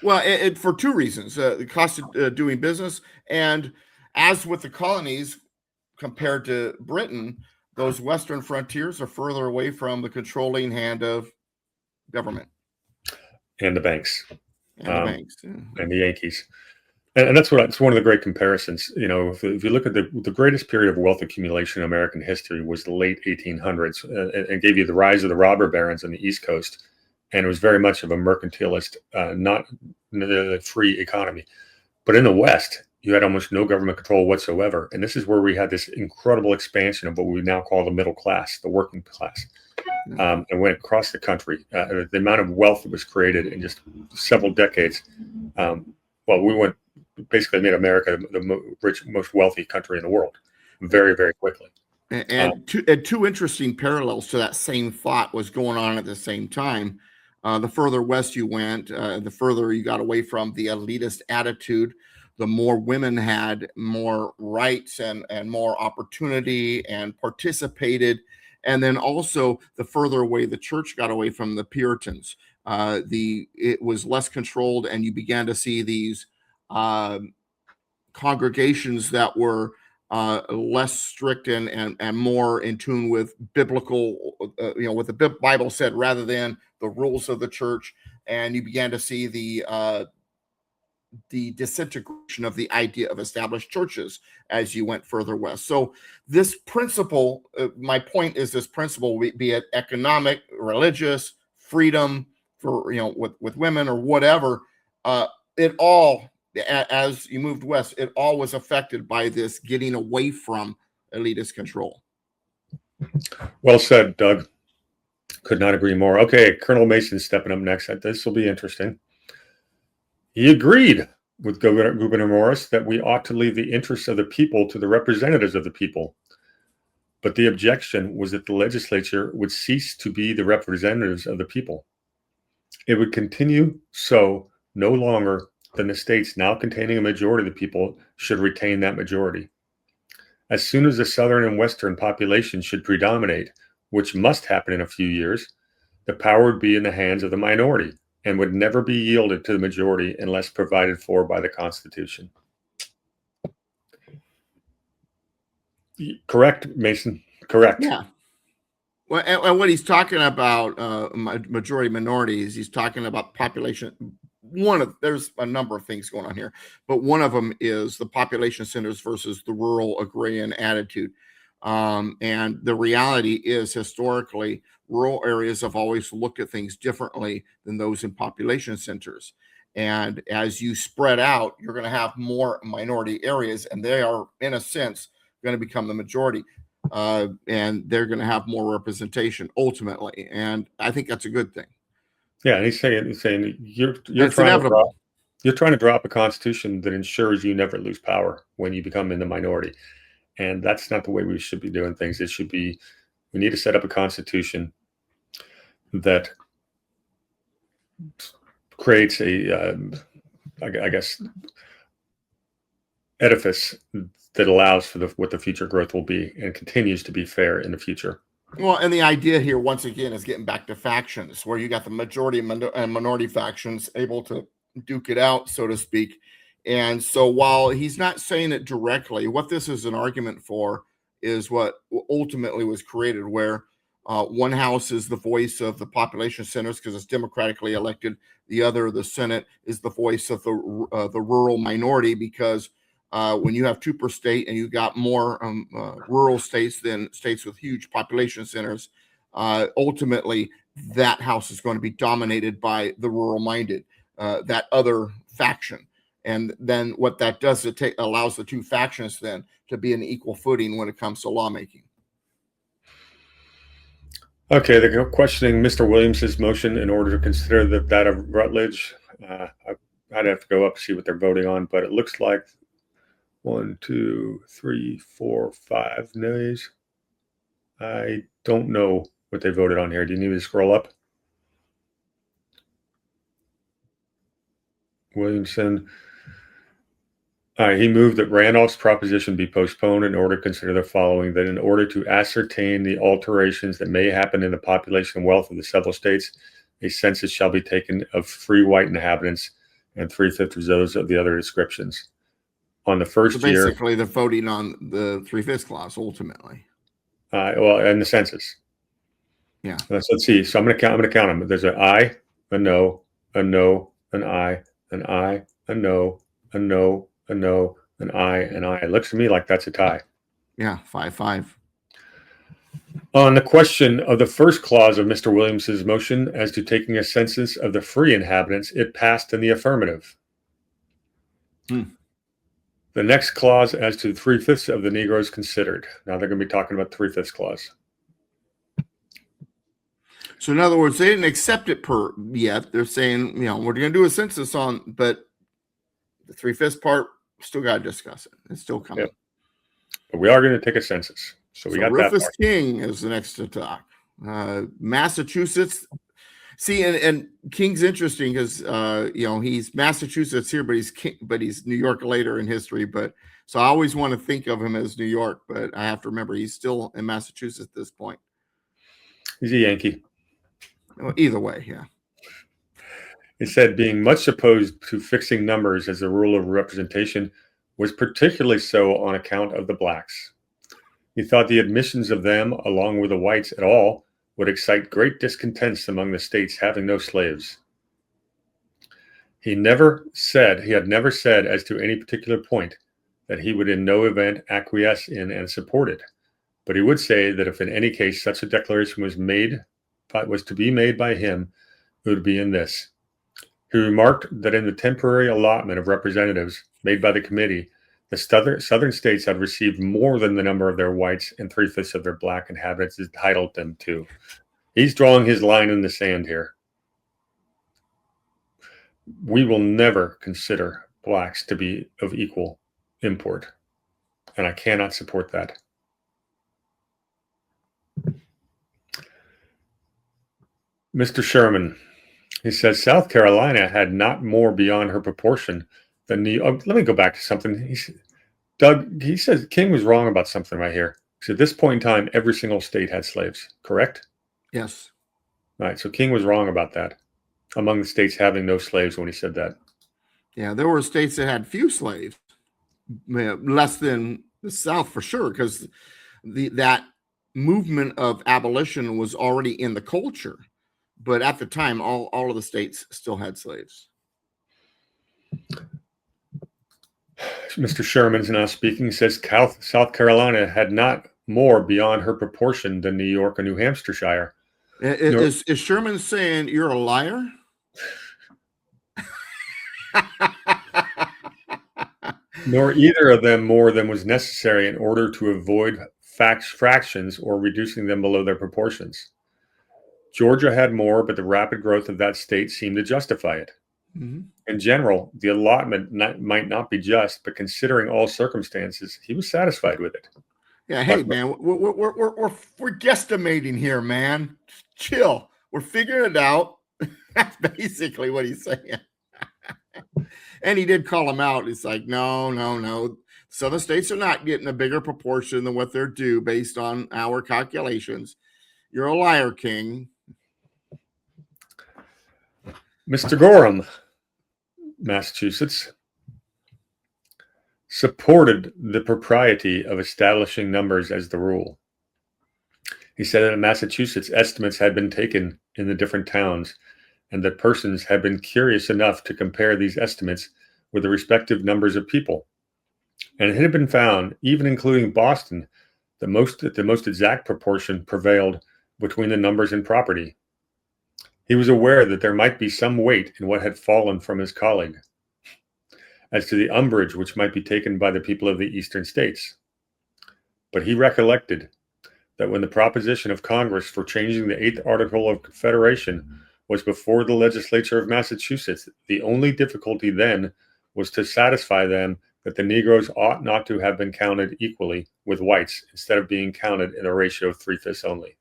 Speaker 2: Well, for two reasons: the cost of doing business, and as with the colonies compared to Britain, those western frontiers are further away from the controlling hand of government
Speaker 1: And the banks,
Speaker 2: and the
Speaker 1: um,
Speaker 2: banks.
Speaker 1: and the Yankees. And that's it's one of the great comparisons. If you look at the greatest period of wealth accumulation in American history was the late 1800s, and gave you the rise of the robber barons on the East Coast, and it was very much of a mercantilist, not a free economy. But in the West, you had almost no government control whatsoever, and this is where we had this incredible expansion of what we now call the middle class, the working class, and went across the country. The amount of wealth that was created in just several decades. We went basically made America the most wealthy country in the world very, very quickly.
Speaker 2: And two interesting parallels to that same thought was going on at the same time. The further west you went, the further you got away from the elitist attitude, the more women had more rights and more opportunity and participated. And then also the further away the church got away from the Puritans, it was less controlled, and you began to see these uh, congregations that were less strict and more in tune with biblical, what the Bible said, rather than the rules of the church. And you began to see the disintegration of the idea of established churches as you went further west. So this principle, my point is, this principle, be it economic, religious, freedom for with women or whatever, it all, as you moved west, it all was affected by this getting away from elitist control.
Speaker 1: Well said, Doug. Could not agree more. Okay, Colonel Mason stepping up next. This will be interesting. He agreed with Gouverneur Morris that we ought to leave the interests of the people to the representatives of the people. But the objection was that the legislature would cease to be the representatives of the people. It would continue so no longer than the states now containing a majority of the people should retain that majority. As soon as the southern and western population should predominate, which must happen in a few years, the power would be in the hands of the minority and would never be yielded to the majority unless provided for by the Constitution. Correct, Mason. Correct.
Speaker 2: Yeah. Well, and what he's talking about, majority minorities, he's talking about population. There's a number of things going on here, but one of them is the population centers versus the rural agrarian attitude. And the reality is, historically, rural areas have always looked at things differently than those in population centers. And as you spread out, you're going to have more minority areas, and they are, in a sense, going to become the majority. And they're going to have more representation ultimately, and I think that's a good thing.
Speaker 1: Yeah, and he's saying you're
Speaker 2: It's
Speaker 1: trying
Speaker 2: inevitable.
Speaker 1: to drop a constitution that ensures you never lose power when you become in the minority, and that's not the way we should be doing things. It should be, we need to set up a constitution that creates a I guess edifice that allows for what the future growth will be and continues to be fair in the future.
Speaker 2: Well, and the idea here, once again, is getting back to factions, where you got the majority and minority factions able to duke it out, so to speak. And so, while he's not saying it directly, what this is an argument for is what ultimately was created, where one house is the voice of the population centers because it's democratically elected. The other, the Senate, is the voice of the rural minority, because when you have two per state and you got more rural states than states with huge population centers, ultimately that house is going to be dominated by the rural minded, that other faction. And then what that does, it allows the two factions then to be an equal footing when it comes to lawmaking.
Speaker 1: Okay, they're questioning Mr. Williams's motion in order to consider that of Rutledge. I'd have to go up and see what they're voting on, but it looks like 1, 2, 3, 4, 5 nays. I don't know what they voted on here. Do you need me to scroll up? Williamson. He moved that Randolph's proposition be postponed in order to consider the following: that in order to ascertain the alterations that may happen in the population and wealth of the several states, a census shall be taken of free white inhabitants and 3/5 of those of the other descriptions. On the first
Speaker 2: So
Speaker 1: year,
Speaker 2: basically, they're voting on the 3/5 clause ultimately.
Speaker 1: well, and the census.
Speaker 2: Yeah.
Speaker 1: Let's see. So I'm going to count them. There's an I, a no, a no, an I, an I, a no, a no, a no, an I, an I. It looks to me like that's a tie.
Speaker 2: Yeah, 5-5.
Speaker 1: On the question of the first clause of Mr. Williams's motion as to taking a census of the free inhabitants, it passed in the affirmative. The next clause as to 3/5 of the Negroes considered. Now they're going to be talking about the 3/5 clause.
Speaker 2: So in other words, they didn't accept it yet. They're saying, we're going to do a census on, but the 3/5 part, still got to discuss it. It's still coming.
Speaker 1: Yep. But we are going to take a census. So we got
Speaker 2: Rufus
Speaker 1: that part.
Speaker 2: King is the next to talk. Massachusetts. See, and King's interesting because he's Massachusetts here, but he's New York later in history. But so I always want to think of him as New York, but I have to remember he's still in Massachusetts at this point.
Speaker 1: He's a Yankee.
Speaker 2: Well, either way, yeah.
Speaker 1: It said being much opposed to fixing numbers as a rule of representation was particularly so on account of the blacks. He thought the admissions of them, along with the whites at all, would excite great discontents among the states having no slaves. He had never said as to any particular point that he would in no event acquiesce in and support it, but he would say that if in any case such a declaration was to be made by him, it would be in this. He remarked that in the temporary allotment of representatives made by the committee, the southern states had received more than the number of their whites and 3/5 of their black inhabitants entitled them to. He's drawing his line in the sand here. We will never consider blacks to be of equal import, and I cannot support that. Mr. Sherman, he says South Carolina had not more beyond her proportion than New York. Let me go back to something. Doug, he says King was wrong about something right here. So at this point in time, every single state had slaves, correct?
Speaker 2: Yes.
Speaker 1: All right, so King was wrong about that. Among the states having no slaves when he said that.
Speaker 2: Yeah, there were states that had few slaves, less than the South for sure, because that movement of abolition was already in the culture. But at the time, all of the states still had slaves.
Speaker 1: Mr. Sherman's now speaking. Says South Carolina had not more beyond her proportion than New York and New Hampshire.
Speaker 2: Is Sherman saying you're a liar?
Speaker 1: Nor either of them more than was necessary in order to avoid fractions or reducing them below their proportions. Georgia had more, but the rapid growth of that state seemed to justify it. Mm-hmm. In general, the allotment might not be just, but considering all circumstances, he was satisfied with it.
Speaker 2: Yeah, hey man, we're guesstimating here, man. Chill. We're figuring it out. That's basically what he's saying. And he did call him out. It's like, no. Southern states are not getting a bigger proportion than what they're due based on our calculations. You're a liar, King.
Speaker 1: Mr. Gorham, Massachusetts, supported the propriety of establishing numbers as the rule. He said that in Massachusetts, estimates had been taken in the different towns, and that persons had been curious enough to compare these estimates with the respective numbers of people. And it had been found, even including Boston, the most exact proportion prevailed between the numbers and property. He was aware that there might be some weight in what had fallen from his colleague as to the umbrage which might be taken by the people of the eastern states. But he recollected that when the proposition of Congress for changing the 8th Article of Confederation was before the legislature of Massachusetts, the only difficulty then was to satisfy them that the Negroes ought not to have been counted equally with whites instead of being counted in a ratio of 3/5 only.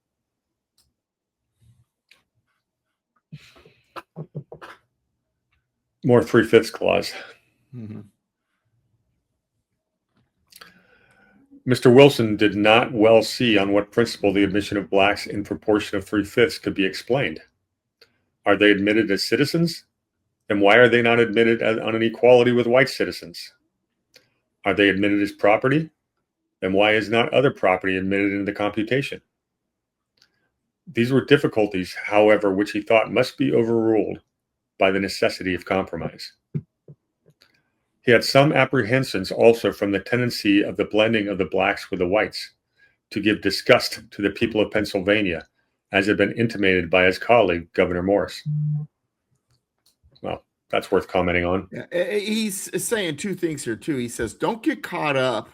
Speaker 1: More 3/5 clause. Mm-hmm. Mr. Wilson did not well see on what principle the admission of blacks in proportion of 3/5 could be explained. Are they admitted as citizens? And why are they not admitted on an equality with white citizens? Are they admitted as property? And why is not other property admitted into the computation? These were difficulties, however, which he thought must be overruled by the necessity of compromise. He had some apprehensions also from the tendency of the blending of the blacks with the whites to give disgust to the people of Pennsylvania, as had been intimated by his colleague, Governor Morris. Well, that's worth commenting on.
Speaker 2: He's saying two things here, too. He says, don't get caught up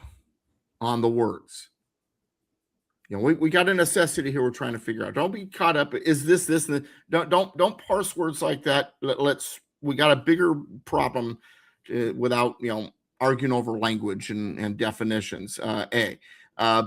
Speaker 2: on the words. You know, we got a necessity here we're trying to figure out. Don't be caught up. Is this, and don't parse words like that. We got a bigger problem without, arguing over language and definitions. A.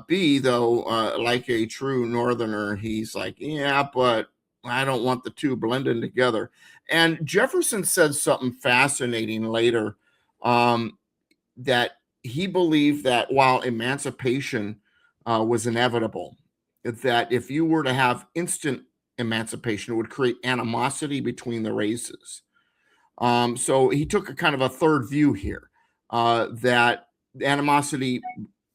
Speaker 2: B, though, like a true Northerner, he's like, yeah, but I don't want the two blended together. And Jefferson said something fascinating later, that he believed that while emancipation was inevitable, that if you were to have instant emancipation, it would create animosity between the races. So he took a kind of a third view here, that animosity,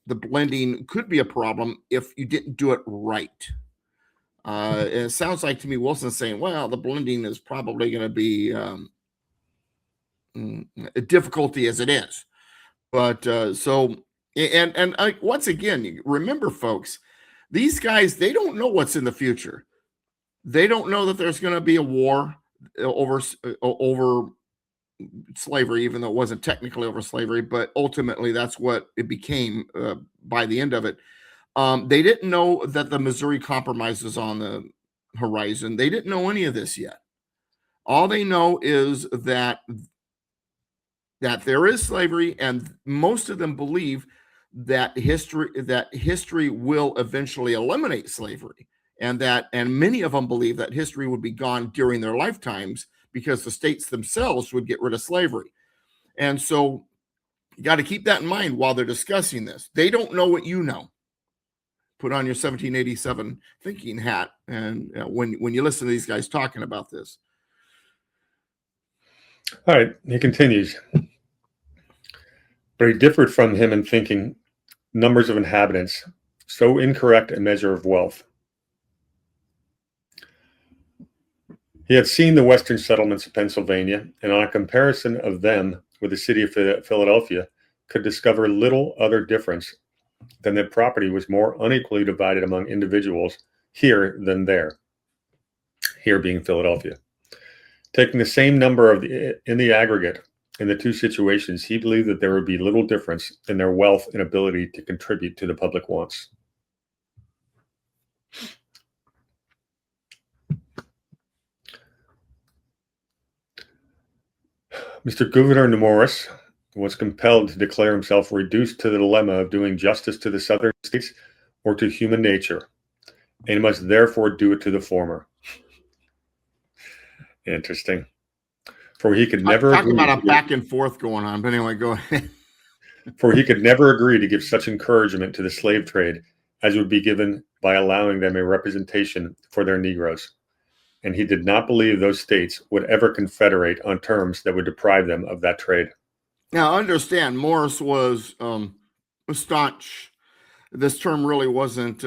Speaker 2: the blending, could be a problem if you didn't do it right. It sounds like to me Wilson's saying, well, the blending is probably going to be a difficulty as it is. But once again, remember, folks, these guys, they don't know what's in the future. They don't know that there's going to be a war over slavery, even though it wasn't technically over slavery, but ultimately that's what it became by the end of it. They didn't know that the Missouri Compromise is on the horizon. They didn't know any of this yet. All they know is that there is slavery, and most of them believe that history will eventually eliminate slavery, and many of them believe that history would be gone during their lifetimes because the states themselves would get rid of slavery. And so you got to keep that in mind while they're discussing this. They don't know what you know. Put on your 1787 thinking hat, and when you listen to these guys talking about this.
Speaker 1: All right, he continues. But he differed from him in thinking numbers of inhabitants, so incorrect a measure of wealth. He had seen the western settlements of Pennsylvania, and on a comparison of them with the city of Philadelphia, could discover little other difference than that property was more unequally divided among individuals here than there, here being Philadelphia. Taking the same number in the aggregate in the two situations, he believed that there would be little difference in their wealth and ability to contribute to the public wants. Mr. Gouverneur Morris was compelled to declare himself reduced to the dilemma of doing justice to the southern states or to human nature, and must therefore do it to the former. Interesting. For he could never
Speaker 2: talk about a back and forth going on, but anyway, go ahead.
Speaker 1: For he could never agree to give such encouragement to the slave trade as would be given by allowing them a representation for their Negroes. And he did not believe those states would ever confederate on terms that would deprive them of that trade.
Speaker 2: Now, understand, Morris was staunch. This term really wasn't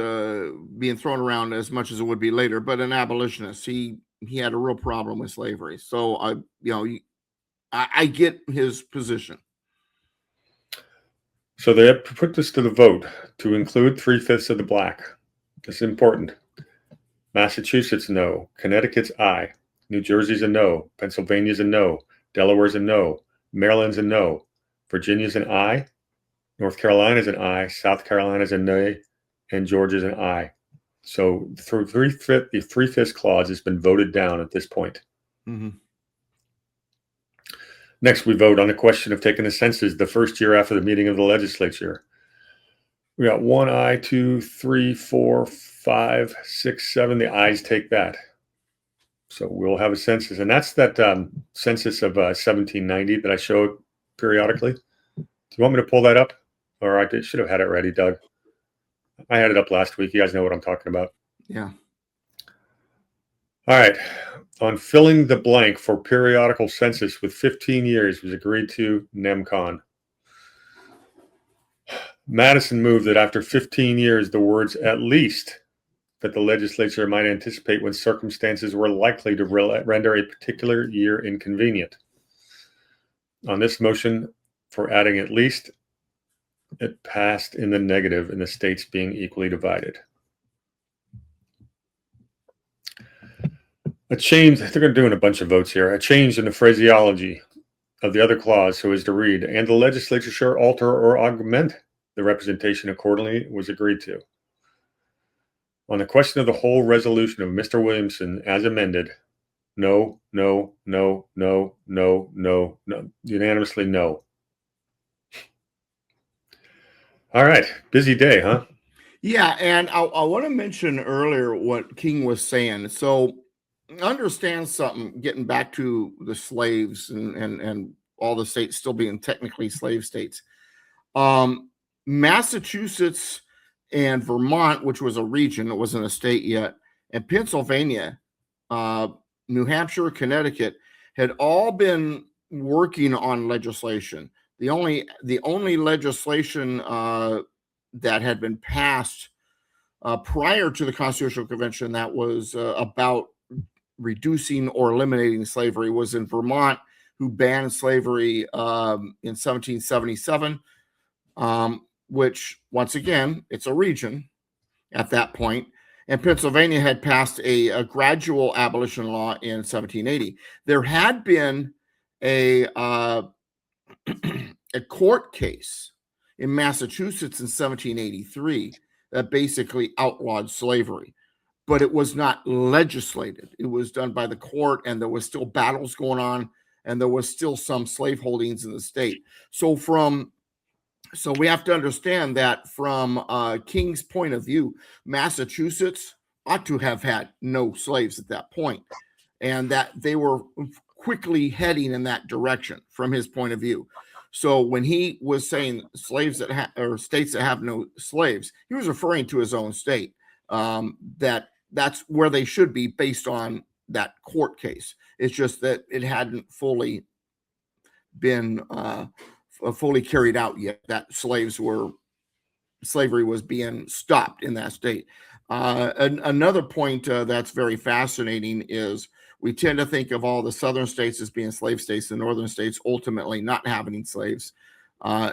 Speaker 2: being thrown around as much as it would be later, but an abolitionist. He had a real problem with slavery. So I get his position. So
Speaker 1: they have put this to the vote to include 3/5 of the black. This is important. Massachusetts, no. Connecticut's aye. New Jersey's a no. Pennsylvania's a no. Delaware's a no. Maryland's a no. Virginia's an aye. North Carolina's an aye. South Carolina's a nay. And Georgia's an aye. So the 3/5 clause has been voted down at this point.
Speaker 2: Mm-hmm.
Speaker 1: Next, we vote on the question of taking the census the first year after the meeting of the legislature. We got 1 aye, 2, 3, 4, 5, 6, 7. The ayes take that. So we'll have a census. And that's that census of 1790 that I show periodically. Do you want me to pull that up? All right, I should have had it ready, Doug. I had it up last week. You guys know what I'm talking about.
Speaker 2: Yeah.
Speaker 1: All right. On filling the blank for periodical census with 15 years was agreed to NEMCON. Madison moved that after 15 years, the words "at least" that the legislature might anticipate when circumstances were likely to render a particular year inconvenient. On this motion for adding "at least," it passed in the negative, and the states being equally divided. A change, they're doing a bunch of votes here, a change in the phraseology of the other clause so as to read, and the legislature shall alter or augment the representation accordingly, was agreed to. On the question of the whole resolution of Mr. Williamson as amended, no, no, no, no, no, no, no, unanimously no. All right, busy day, huh?
Speaker 2: Yeah, and I want to mention earlier what King was saying. So understand something, getting back to the slaves and all the states still being technically slave states. Massachusetts and Vermont, which was a region, it wasn't a state yet, and Pennsylvania, New Hampshire, Connecticut had all been working on legislation. The only legislation that had been passed prior to the Constitutional Convention that was about reducing or eliminating slavery was in Vermont, who banned slavery in 1777, which, once again, it's a region at that point. And Pennsylvania had passed a gradual abolition law in 1780. There had been a court case in Massachusetts in 1783 that basically outlawed slavery, but it was not legislated. It was done by the court, and there was still battles going on, and there was still some slave holdings in the state. So we have to understand that from King's point of view, Massachusetts ought to have had no slaves at that point, and that they were quickly heading in that direction from his point of view. So when he was saying slaves or states that have no slaves, he was referring to his own state. That's where they should be based on that court case. It's just that it hadn't fully been fully carried out yet. That slavery was being stopped in that state. Another point that's very fascinating is we tend to think of all the southern states as being slave states, the northern states ultimately not having slaves.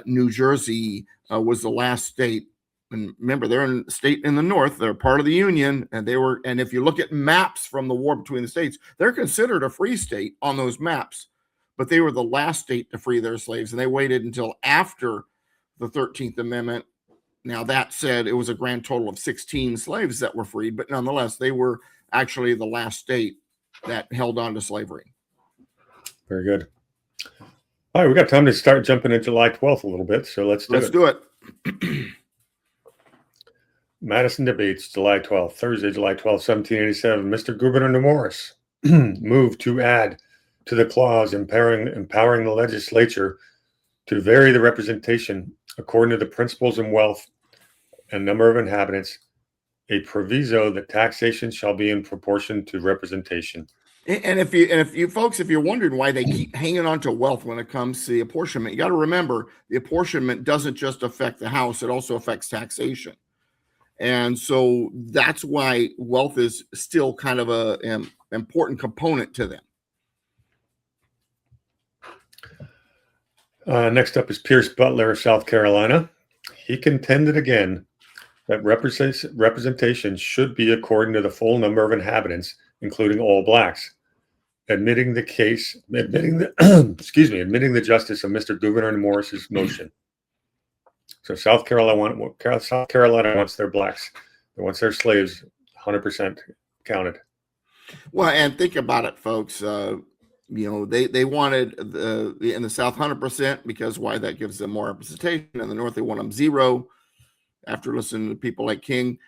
Speaker 2: New Jersey was the last state, and remember, they're a state in the north. They're part of the Union, and if you look at maps from the war between the states, they're considered a free state on those maps, but they were the last state to free their slaves, and they waited until after the 13th Amendment. Now, that said, it was a grand total of 16 slaves that were freed, but nonetheless, they were actually the last state that held on to slavery.
Speaker 1: Very good. All right, we got time to start jumping into July 12th a little bit, so let's do it. Madison debates, July 12th, Thursday, July 12th, 1787. Mr. Gouverneur Morris moved to add to the clause empowering the legislature to vary the representation according to the principles in wealth and number of inhabitants, a proviso that taxation shall be in proportion to representation.
Speaker 2: And if you're wondering why they keep hanging on to wealth when it comes to the apportionment, you got to remember the apportionment doesn't just affect the House, it also affects taxation. And so that's why wealth is still kind of an important component to them.
Speaker 1: Next up is Pierce Butler of South Carolina. He contended again that representation should be according to the full number of inhabitants, including all blacks, admitting the justice of Mr. Gouverneur Morris's motion. So South Carolina wants their blacks, they want their slaves 100% counted.
Speaker 2: Well, and think about it, folks. They wanted in the South 100% because why? That gives them more representation. In the North, they want them 0. After listening to people like King,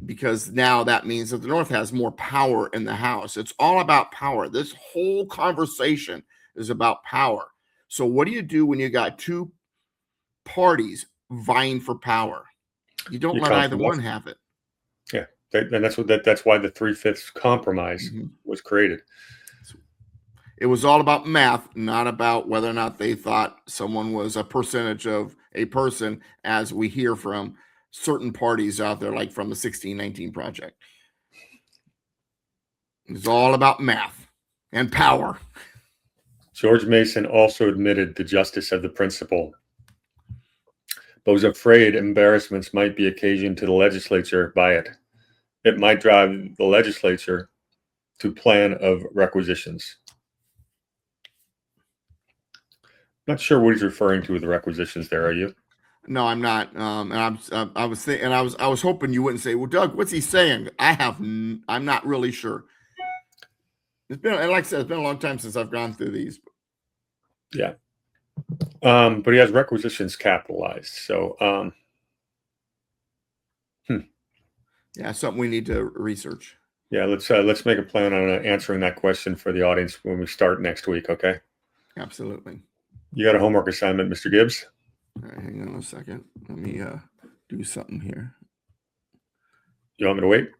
Speaker 2: because now that means that the North has more power in the House. It's all about power. This whole conversation is about power. So what do you do when you got two parties vying for power. You don't
Speaker 1: You
Speaker 2: let either
Speaker 1: compromise.
Speaker 2: one have it.
Speaker 1: Yeah, and that's why the 3/5 compromise was created.
Speaker 2: It was all about math, not about whether or not they thought someone was a percentage of a person, as we hear from certain parties out there, like from the 1619 Project. It's all about math and power.
Speaker 1: George Mason also admitted the justice of the principle, but was afraid embarrassments might be occasioned to the legislature by it. It might drive the legislature to plan of requisitions. Not sure what he's referring to with the requisitions there, are you?
Speaker 2: No, I'm not. I was thinking, and I was hoping you wouldn't say, "Well, Doug, what's he saying?" I'm not really sure. It's been, and like I said, it's been a long time since I've gone through these.
Speaker 1: Yeah. But he has requisitions capitalized. So,
Speaker 2: Yeah, something we need to research.
Speaker 1: yeah, let's make a plan on answering that question for the audience when we start next week. Okay.
Speaker 2: Absolutely.
Speaker 1: You got a homework assignment, Mr. Gibbs?
Speaker 2: All right, hang on a second. Let me do something here.
Speaker 1: You want me to wait?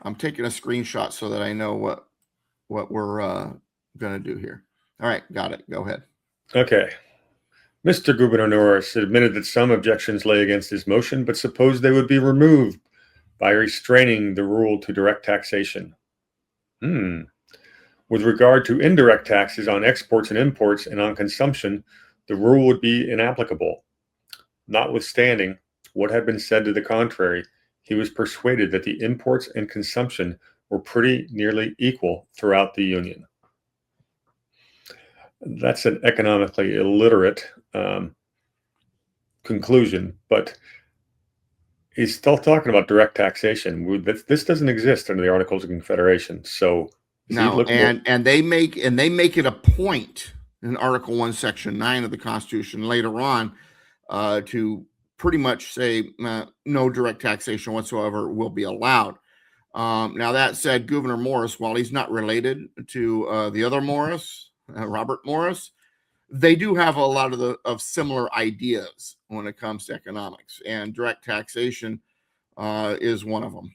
Speaker 2: I'm taking a screenshot so that I know what we're going to do here. All right, got it. Go ahead.
Speaker 1: Okay. Mr. Gouverneur Norris admitted that some objections lay against his motion, but supposed they would be removed by restraining the rule to direct taxation. With regard to indirect taxes on exports and imports and on consumption, the rule would be inapplicable. Notwithstanding what had been said to the contrary, he was persuaded that the imports and consumption were pretty nearly equal throughout the Union. That's an economically illiterate conclusion, but he's still talking about direct taxation. This doesn't exist under the Articles of Confederation. So
Speaker 2: no, and they make it a point in Article 1, Section 9 of the Constitution later on to pretty much say no direct taxation whatsoever will be allowed. Now, that said, Gouverneur Morris, while he's not related to the other Morris, Robert Morris, they do have a lot of similar ideas when it comes to economics, and direct taxation is one of them.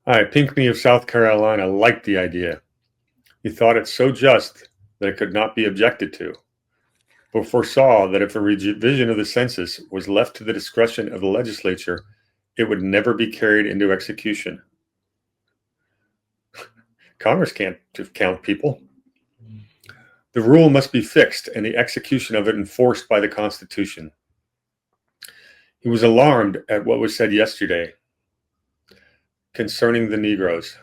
Speaker 1: All right, Pinckney of South Carolina liked the idea. He thought it so just that it could not be objected to, but foresaw that if a revision of the census was left to the discretion of the legislature, it would never be carried into execution. Congress can't count people. The rule must be fixed and the execution of it enforced by the Constitution. He was alarmed at what was said yesterday concerning the Negroes.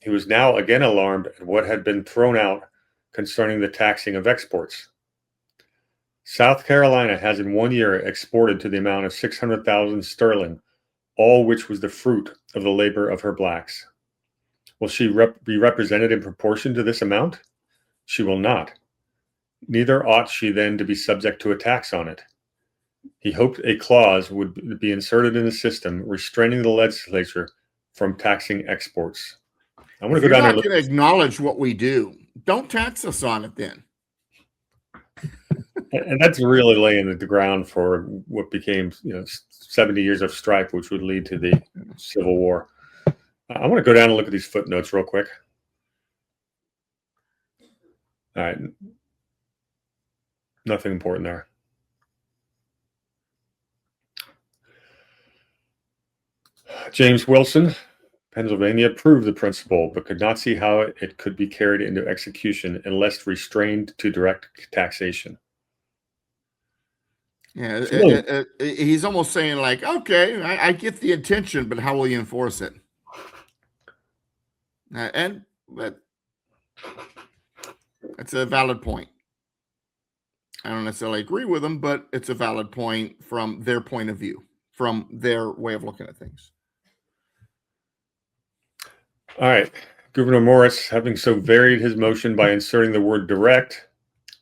Speaker 1: He was now again alarmed at what had been thrown out concerning the taxing of exports. South Carolina has in 1 year exported to the amount of 600,000 sterling, all which was the fruit of the labor of her blacks. Will she be represented in proportion to this amount? She will not. Neither ought she then to be subject to a tax on it. He hoped a clause would be inserted in the system restraining the legislature from taxing exports. I want to go down there.
Speaker 2: You're not going to acknowledge what we do. Don't tax us on it then.
Speaker 1: And that's really laying the ground for what became 70 years of strife, which would lead to the Civil War. I want to go down and look at these footnotes real quick. All right. Nothing important there. James Wilson, Pennsylvania, approved the principle, but could not see how it could be carried into execution unless restrained to direct taxation.
Speaker 2: Yeah, he's almost saying like, okay, I get the intention, but how will you enforce it? But that's a valid point. I don't necessarily agree with them, but it's a valid point from their point of view, from their way of looking at things.
Speaker 1: All right. Gouverneur Morris, having so varied his motion by inserting the word direct,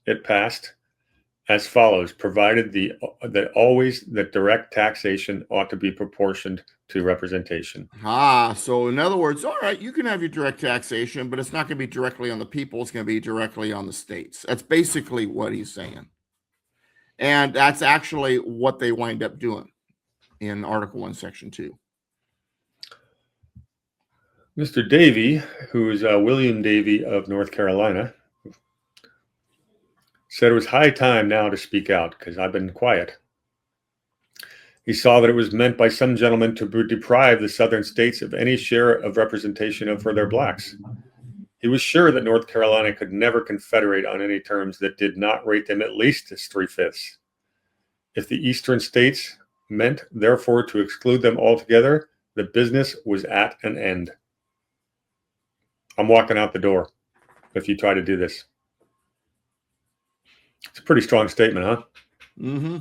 Speaker 1: it passed as follows: provided that direct taxation ought to be proportioned to representation.
Speaker 2: So in other words, all right, you can have your direct taxation, but it's not going to be directly on the people. It's going to be directly on the states. That's basically what he's saying. And that's actually what they wind up doing in Article 1, Section 2.
Speaker 1: Mr. Davy, who is William Davy of North Carolina, said it was high time now to speak out because I've been quiet. He saw that it was meant by some gentlemen to deprive the southern states of any share of representation for their blacks. He was sure that North Carolina could never confederate on any terms that did not rate them at least as 3/5. If the eastern states meant, therefore, to exclude them altogether, the business was at an end. I'm walking out the door if you try to do this. It's a pretty strong statement, huh?
Speaker 2: Mm-hmm.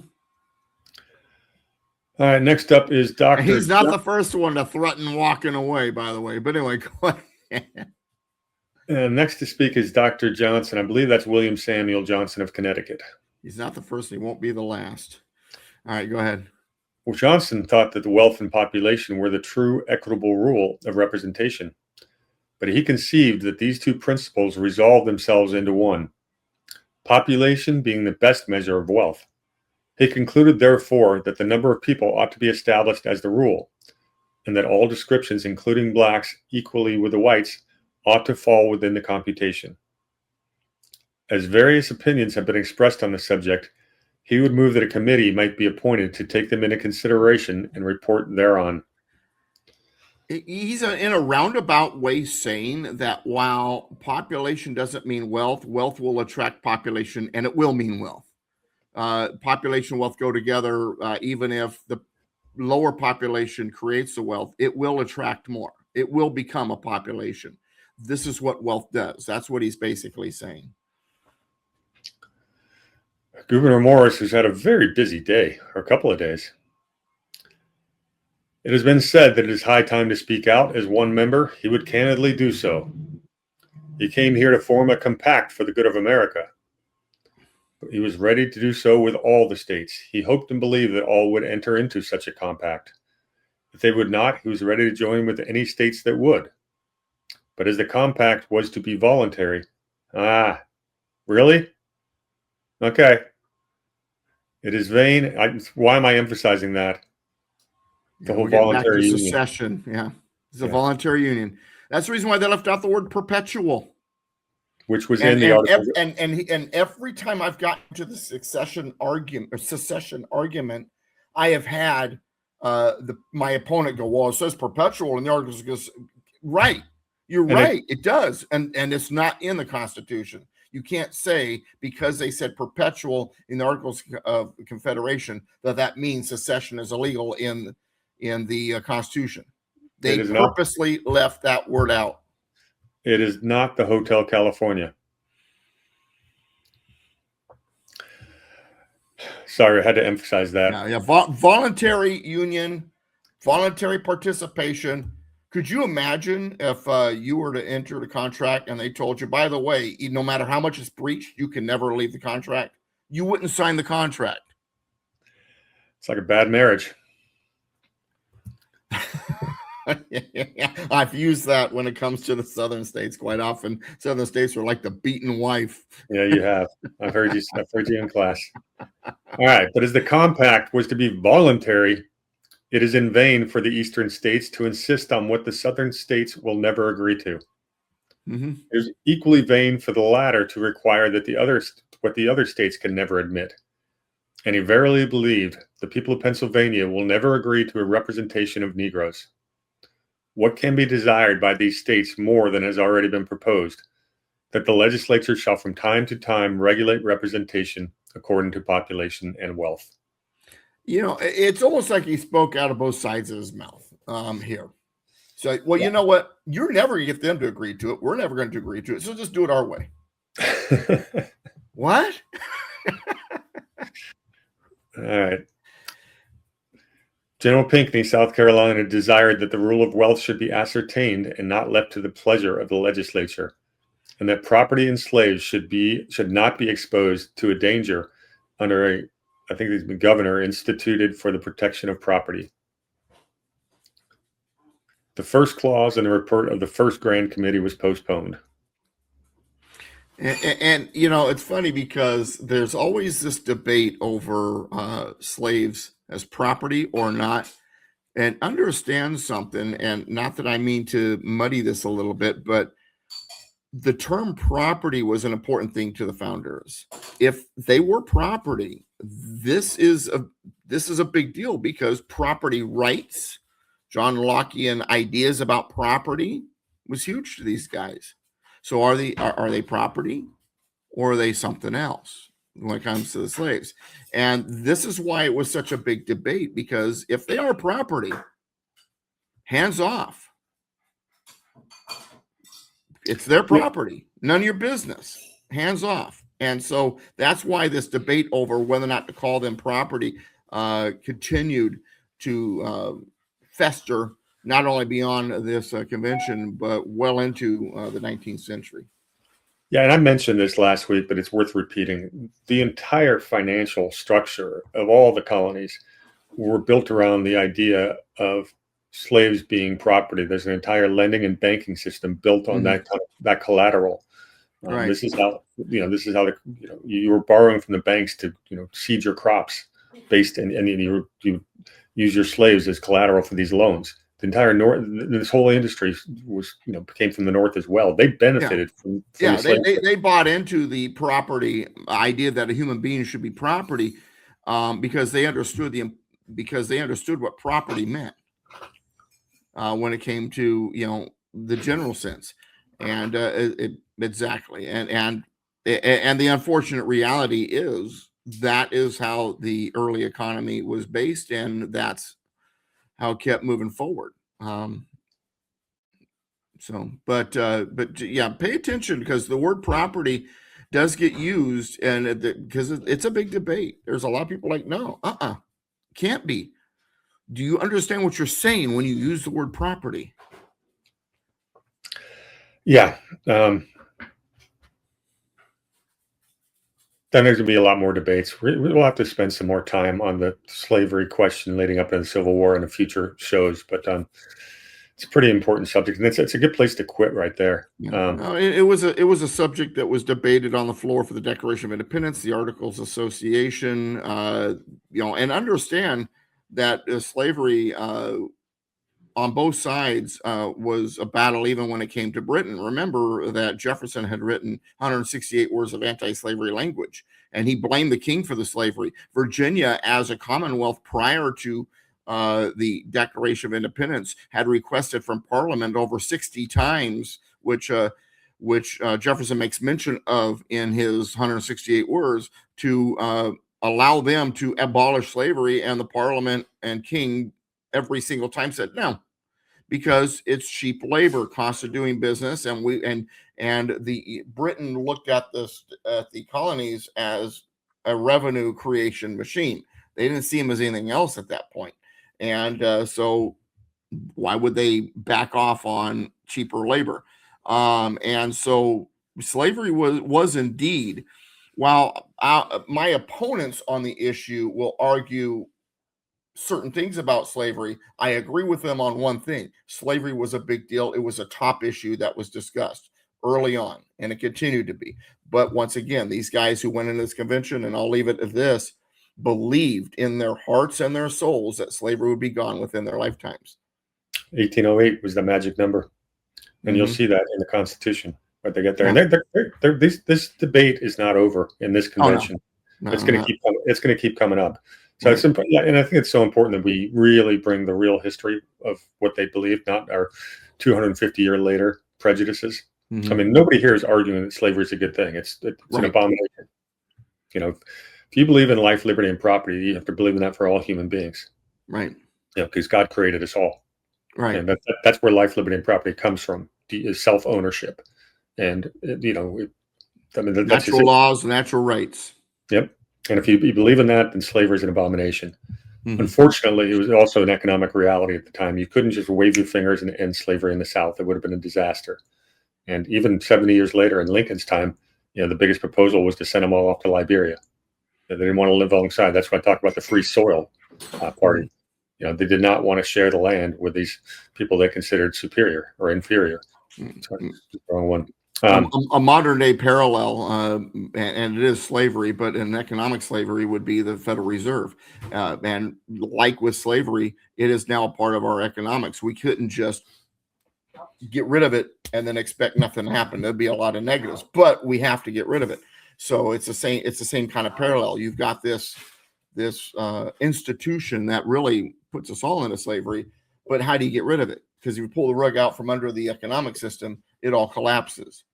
Speaker 1: All right, next up is Dr.
Speaker 2: He's not the first one to threaten walking away, by the way. But anyway, go ahead.
Speaker 1: Next to speak is Dr. Johnson. I believe that's William Samuel Johnson of Connecticut.
Speaker 2: He's not the first. He won't be the last. All right, go ahead.
Speaker 1: Well, Johnson thought that the wealth and population were the true equitable rule of representation. But he conceived that these two principles resolve themselves into one, population being the best measure of wealth. He concluded, therefore, that the number of people ought to be established as the rule, and that all descriptions, including blacks equally with the whites, ought to fall within the computation. As various opinions have been expressed on the subject, he would move that a committee might be appointed to take them into consideration and report thereon.
Speaker 2: He's in a roundabout way saying that while population doesn't mean wealth, wealth will attract population, and it will mean wealth. Population and wealth go together. Even if the lower population creates the wealth, it will attract more. It will become a population. This is what wealth does. That's what he's basically saying.
Speaker 1: Gouverneur Morris has had a very busy day, or a couple of days. It has been said that it is high time to speak out. As one member, he would candidly do so. He came here to form a compact for the good of America. He was ready to do so with all the states. He hoped and believed that all would enter into such a compact. If they would not, he was ready to join with any states that would. But as the compact was to be voluntary, really? Okay. It is vain. Why am I emphasizing that? The whole voluntary union.
Speaker 2: Secession. Yeah. It's a voluntary union. That's the reason why they left out the word perpetual.
Speaker 1: Which was in the article.
Speaker 2: And every time I've gotten to the secession argument, I have had my opponent go, well, it says perpetual, and the article goes, right. You're right. It does. And it's not in the Constitution. You can't say because they said perpetual in the Articles of Confederation that means secession is illegal in the Constitution. They purposely left that word out.
Speaker 1: It is not the Hotel California. Sorry, I had to emphasize that.
Speaker 2: Yeah. Voluntary union, voluntary participation. Could you imagine if you were to enter the contract and they told you, by the way, no matter how much is breached, you can never leave the contract? You wouldn't sign the contract.
Speaker 1: It's like a bad marriage.
Speaker 2: I've used that when it comes to the southern states quite often. Southern states are like the beaten wife.
Speaker 1: Yeah, you have. I've heard you in class. All right, but as the compact was to be voluntary, it is in vain for the eastern states to insist on what the southern states will never agree to.
Speaker 2: Mm-hmm.
Speaker 1: It is equally vain for the latter to require that what the other states can never admit. And he verily believed the people of Pennsylvania will never agree to a representation of Negroes. What can be desired by these states more than has already been proposed? That the legislature shall from time to time regulate representation according to population and wealth.
Speaker 2: You know, it's almost like he spoke out of both sides of his mouth here. So, well, you know what? You're never going to get them to agree to it. We're never going to agree to it. So just do it our way. What?
Speaker 1: All right. General Pinckney, South Carolina, desired that the rule of wealth should be ascertained and not left to the pleasure of the legislature, and that property and slaves should not be exposed to a danger under I think the governor instituted for the protection of property. The first clause in the report of the first Grand Committee was postponed.
Speaker 2: And it's funny because there's always this debate over slaves as property or not. And understand something, and not that I mean to muddy this a little bit, but the term property was an important thing to the founders. If they were property, this is a big deal, because property rights, John Lockean ideas about property, was huge to these guys. So are they property, or are they something else when it comes to the slaves? And this is why it was such a big debate, because if they are property, hands off. It's their property, none of your business, hands off. And so that's why this debate over whether or not to call them property continued to fester, not only beyond this convention, but well into the 19th century.
Speaker 1: Yeah, and I mentioned this last week, but it's worth repeating. The entire financial structure of all the colonies were built around the idea of slaves being property. There's an entire lending and banking system built on that collateral.
Speaker 2: Right.
Speaker 1: This is how you were borrowing from the banks to seed your crops, and you use your slaves as collateral for these loans. The entire north, this whole industry came from the north as well. They benefited from
Speaker 2: they bought into the property idea that a human being should be property, because they understood what property meant when it came to the general sense. And exactly, and the unfortunate reality is that is how the early economy was based, and that's how it kept moving forward. But yeah, pay attention, because the word property does get used, and because it's a big debate. There's a lot of people like, no, can't be. Do you understand what you're saying when you use the word property?
Speaker 1: Yeah. Then there's going to be a lot more debates. We'll have to spend some more time on the slavery question leading up to the Civil War in the future shows, but it's a pretty important subject, and it's a good place to quit right there.
Speaker 2: It was a subject that was debated on the floor for the Declaration of Independence, the Articles of Association, and understand that slavery on both sides was a battle, even when it came to Britain. Remember that Jefferson had written 168 words of anti-slavery language, and he blamed the king for the slavery. Virginia, as a commonwealth prior to the Declaration of Independence, had requested from Parliament over 60 times, which Jefferson makes mention of in his 168 words, to allow them to abolish slavery, and the Parliament and king every single time said no, because it's cheap labor, cost of doing business, and the Britain looked at the colonies as a revenue creation machine. They didn't see them as anything else at that point, and so why would they back off on cheaper labor? And so slavery was indeed. While my opponents on the issue will argue certain things about slavery, I agree with them on one thing. Slavery was a big deal. It was a top issue that was discussed early on, and it continued to be. But once again, these guys who went into this convention, and I'll leave it at this, believed in their hearts and their souls that slavery would be gone within their lifetimes.
Speaker 1: 1808 was the magic number, and you'll see that in the Constitution. But they get there, and this debate is not over in this convention.
Speaker 2: No.
Speaker 1: It's going to keep coming up. So it's important, and I think it's so important that we really bring the real history of what they believe, not our 250-year later prejudices. I mean, nobody here is arguing that slavery is a good thing. It's an abomination. If you believe in life, liberty, and property, you have to believe in that for all human beings.
Speaker 2: Right.
Speaker 1: Because God created us all.
Speaker 2: Right.
Speaker 1: And that's where life, liberty, and property comes from, is self-ownership. And, that's
Speaker 2: natural laws, natural rights.
Speaker 1: Yep. And if you believe in that, then slavery is an abomination. Unfortunately, it was also an economic reality at the time. You couldn't just wave your fingers and end slavery in the South. It would have been a disaster. And even 70 years later, in Lincoln's time, the biggest proposal was to send them all off to Liberia. They didn't want to live alongside. That's why I talk about the Free Soil Party. They did not want to share the land with these people they considered superior or inferior. Sorry, wrong one.
Speaker 2: A modern day parallel, and it is slavery, but in economic slavery would be the Federal Reserve. And like with slavery, it is now a part of our economics. We couldn't just get rid of it and then expect nothing to happen. There'd be a lot of negatives, but we have to get rid of it. So it's the same kind of parallel. You've got this institution that really puts us all into slavery, but how do you get rid of it? Because if you pull the rug out from under the economic system, it all collapses.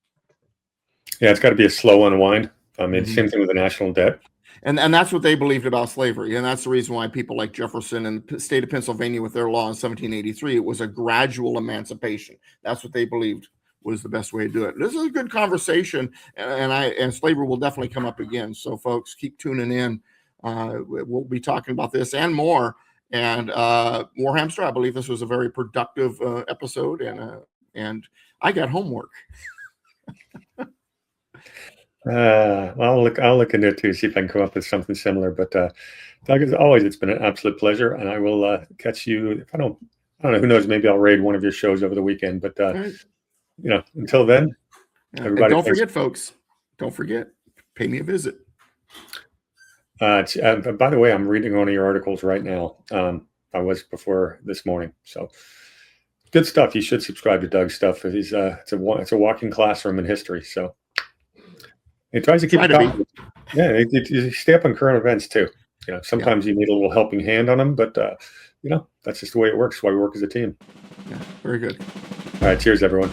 Speaker 1: Yeah, it's got to be a slow unwind. I mean, same thing with the national debt.
Speaker 2: And that's what they believed about slavery. And that's the reason why people like Jefferson and the state of Pennsylvania with their law in 1783, it was a gradual emancipation. That's what they believed was the best way to do it. This is a good conversation, and slavery will definitely come up again. So folks, keep tuning in. We'll be talking about this and more. And more hamster, I believe this was a very productive episode, and I got homework.
Speaker 1: I'll look into it too, see if I can come up with something similar. But Doug, as always, it's been an absolute pleasure, and I will catch you. If I don't know, who knows? Maybe I'll raid one of your shows over the weekend. But
Speaker 2: Right.
Speaker 1: Until then, everybody.
Speaker 2: Don't forget, folks. Don't forget, pay me a visit.
Speaker 1: By the way, I'm reading one of your articles right now. I was before this morning, so good stuff. You should subscribe to Doug's stuff. It's a walking classroom in history. So he tries to keep it going. Yeah, you stay up on current events too. Sometimes you need a little helping hand on them, but that's just the way it works. Why we work as a team.
Speaker 2: Yeah, very good.
Speaker 1: All right, cheers, everyone.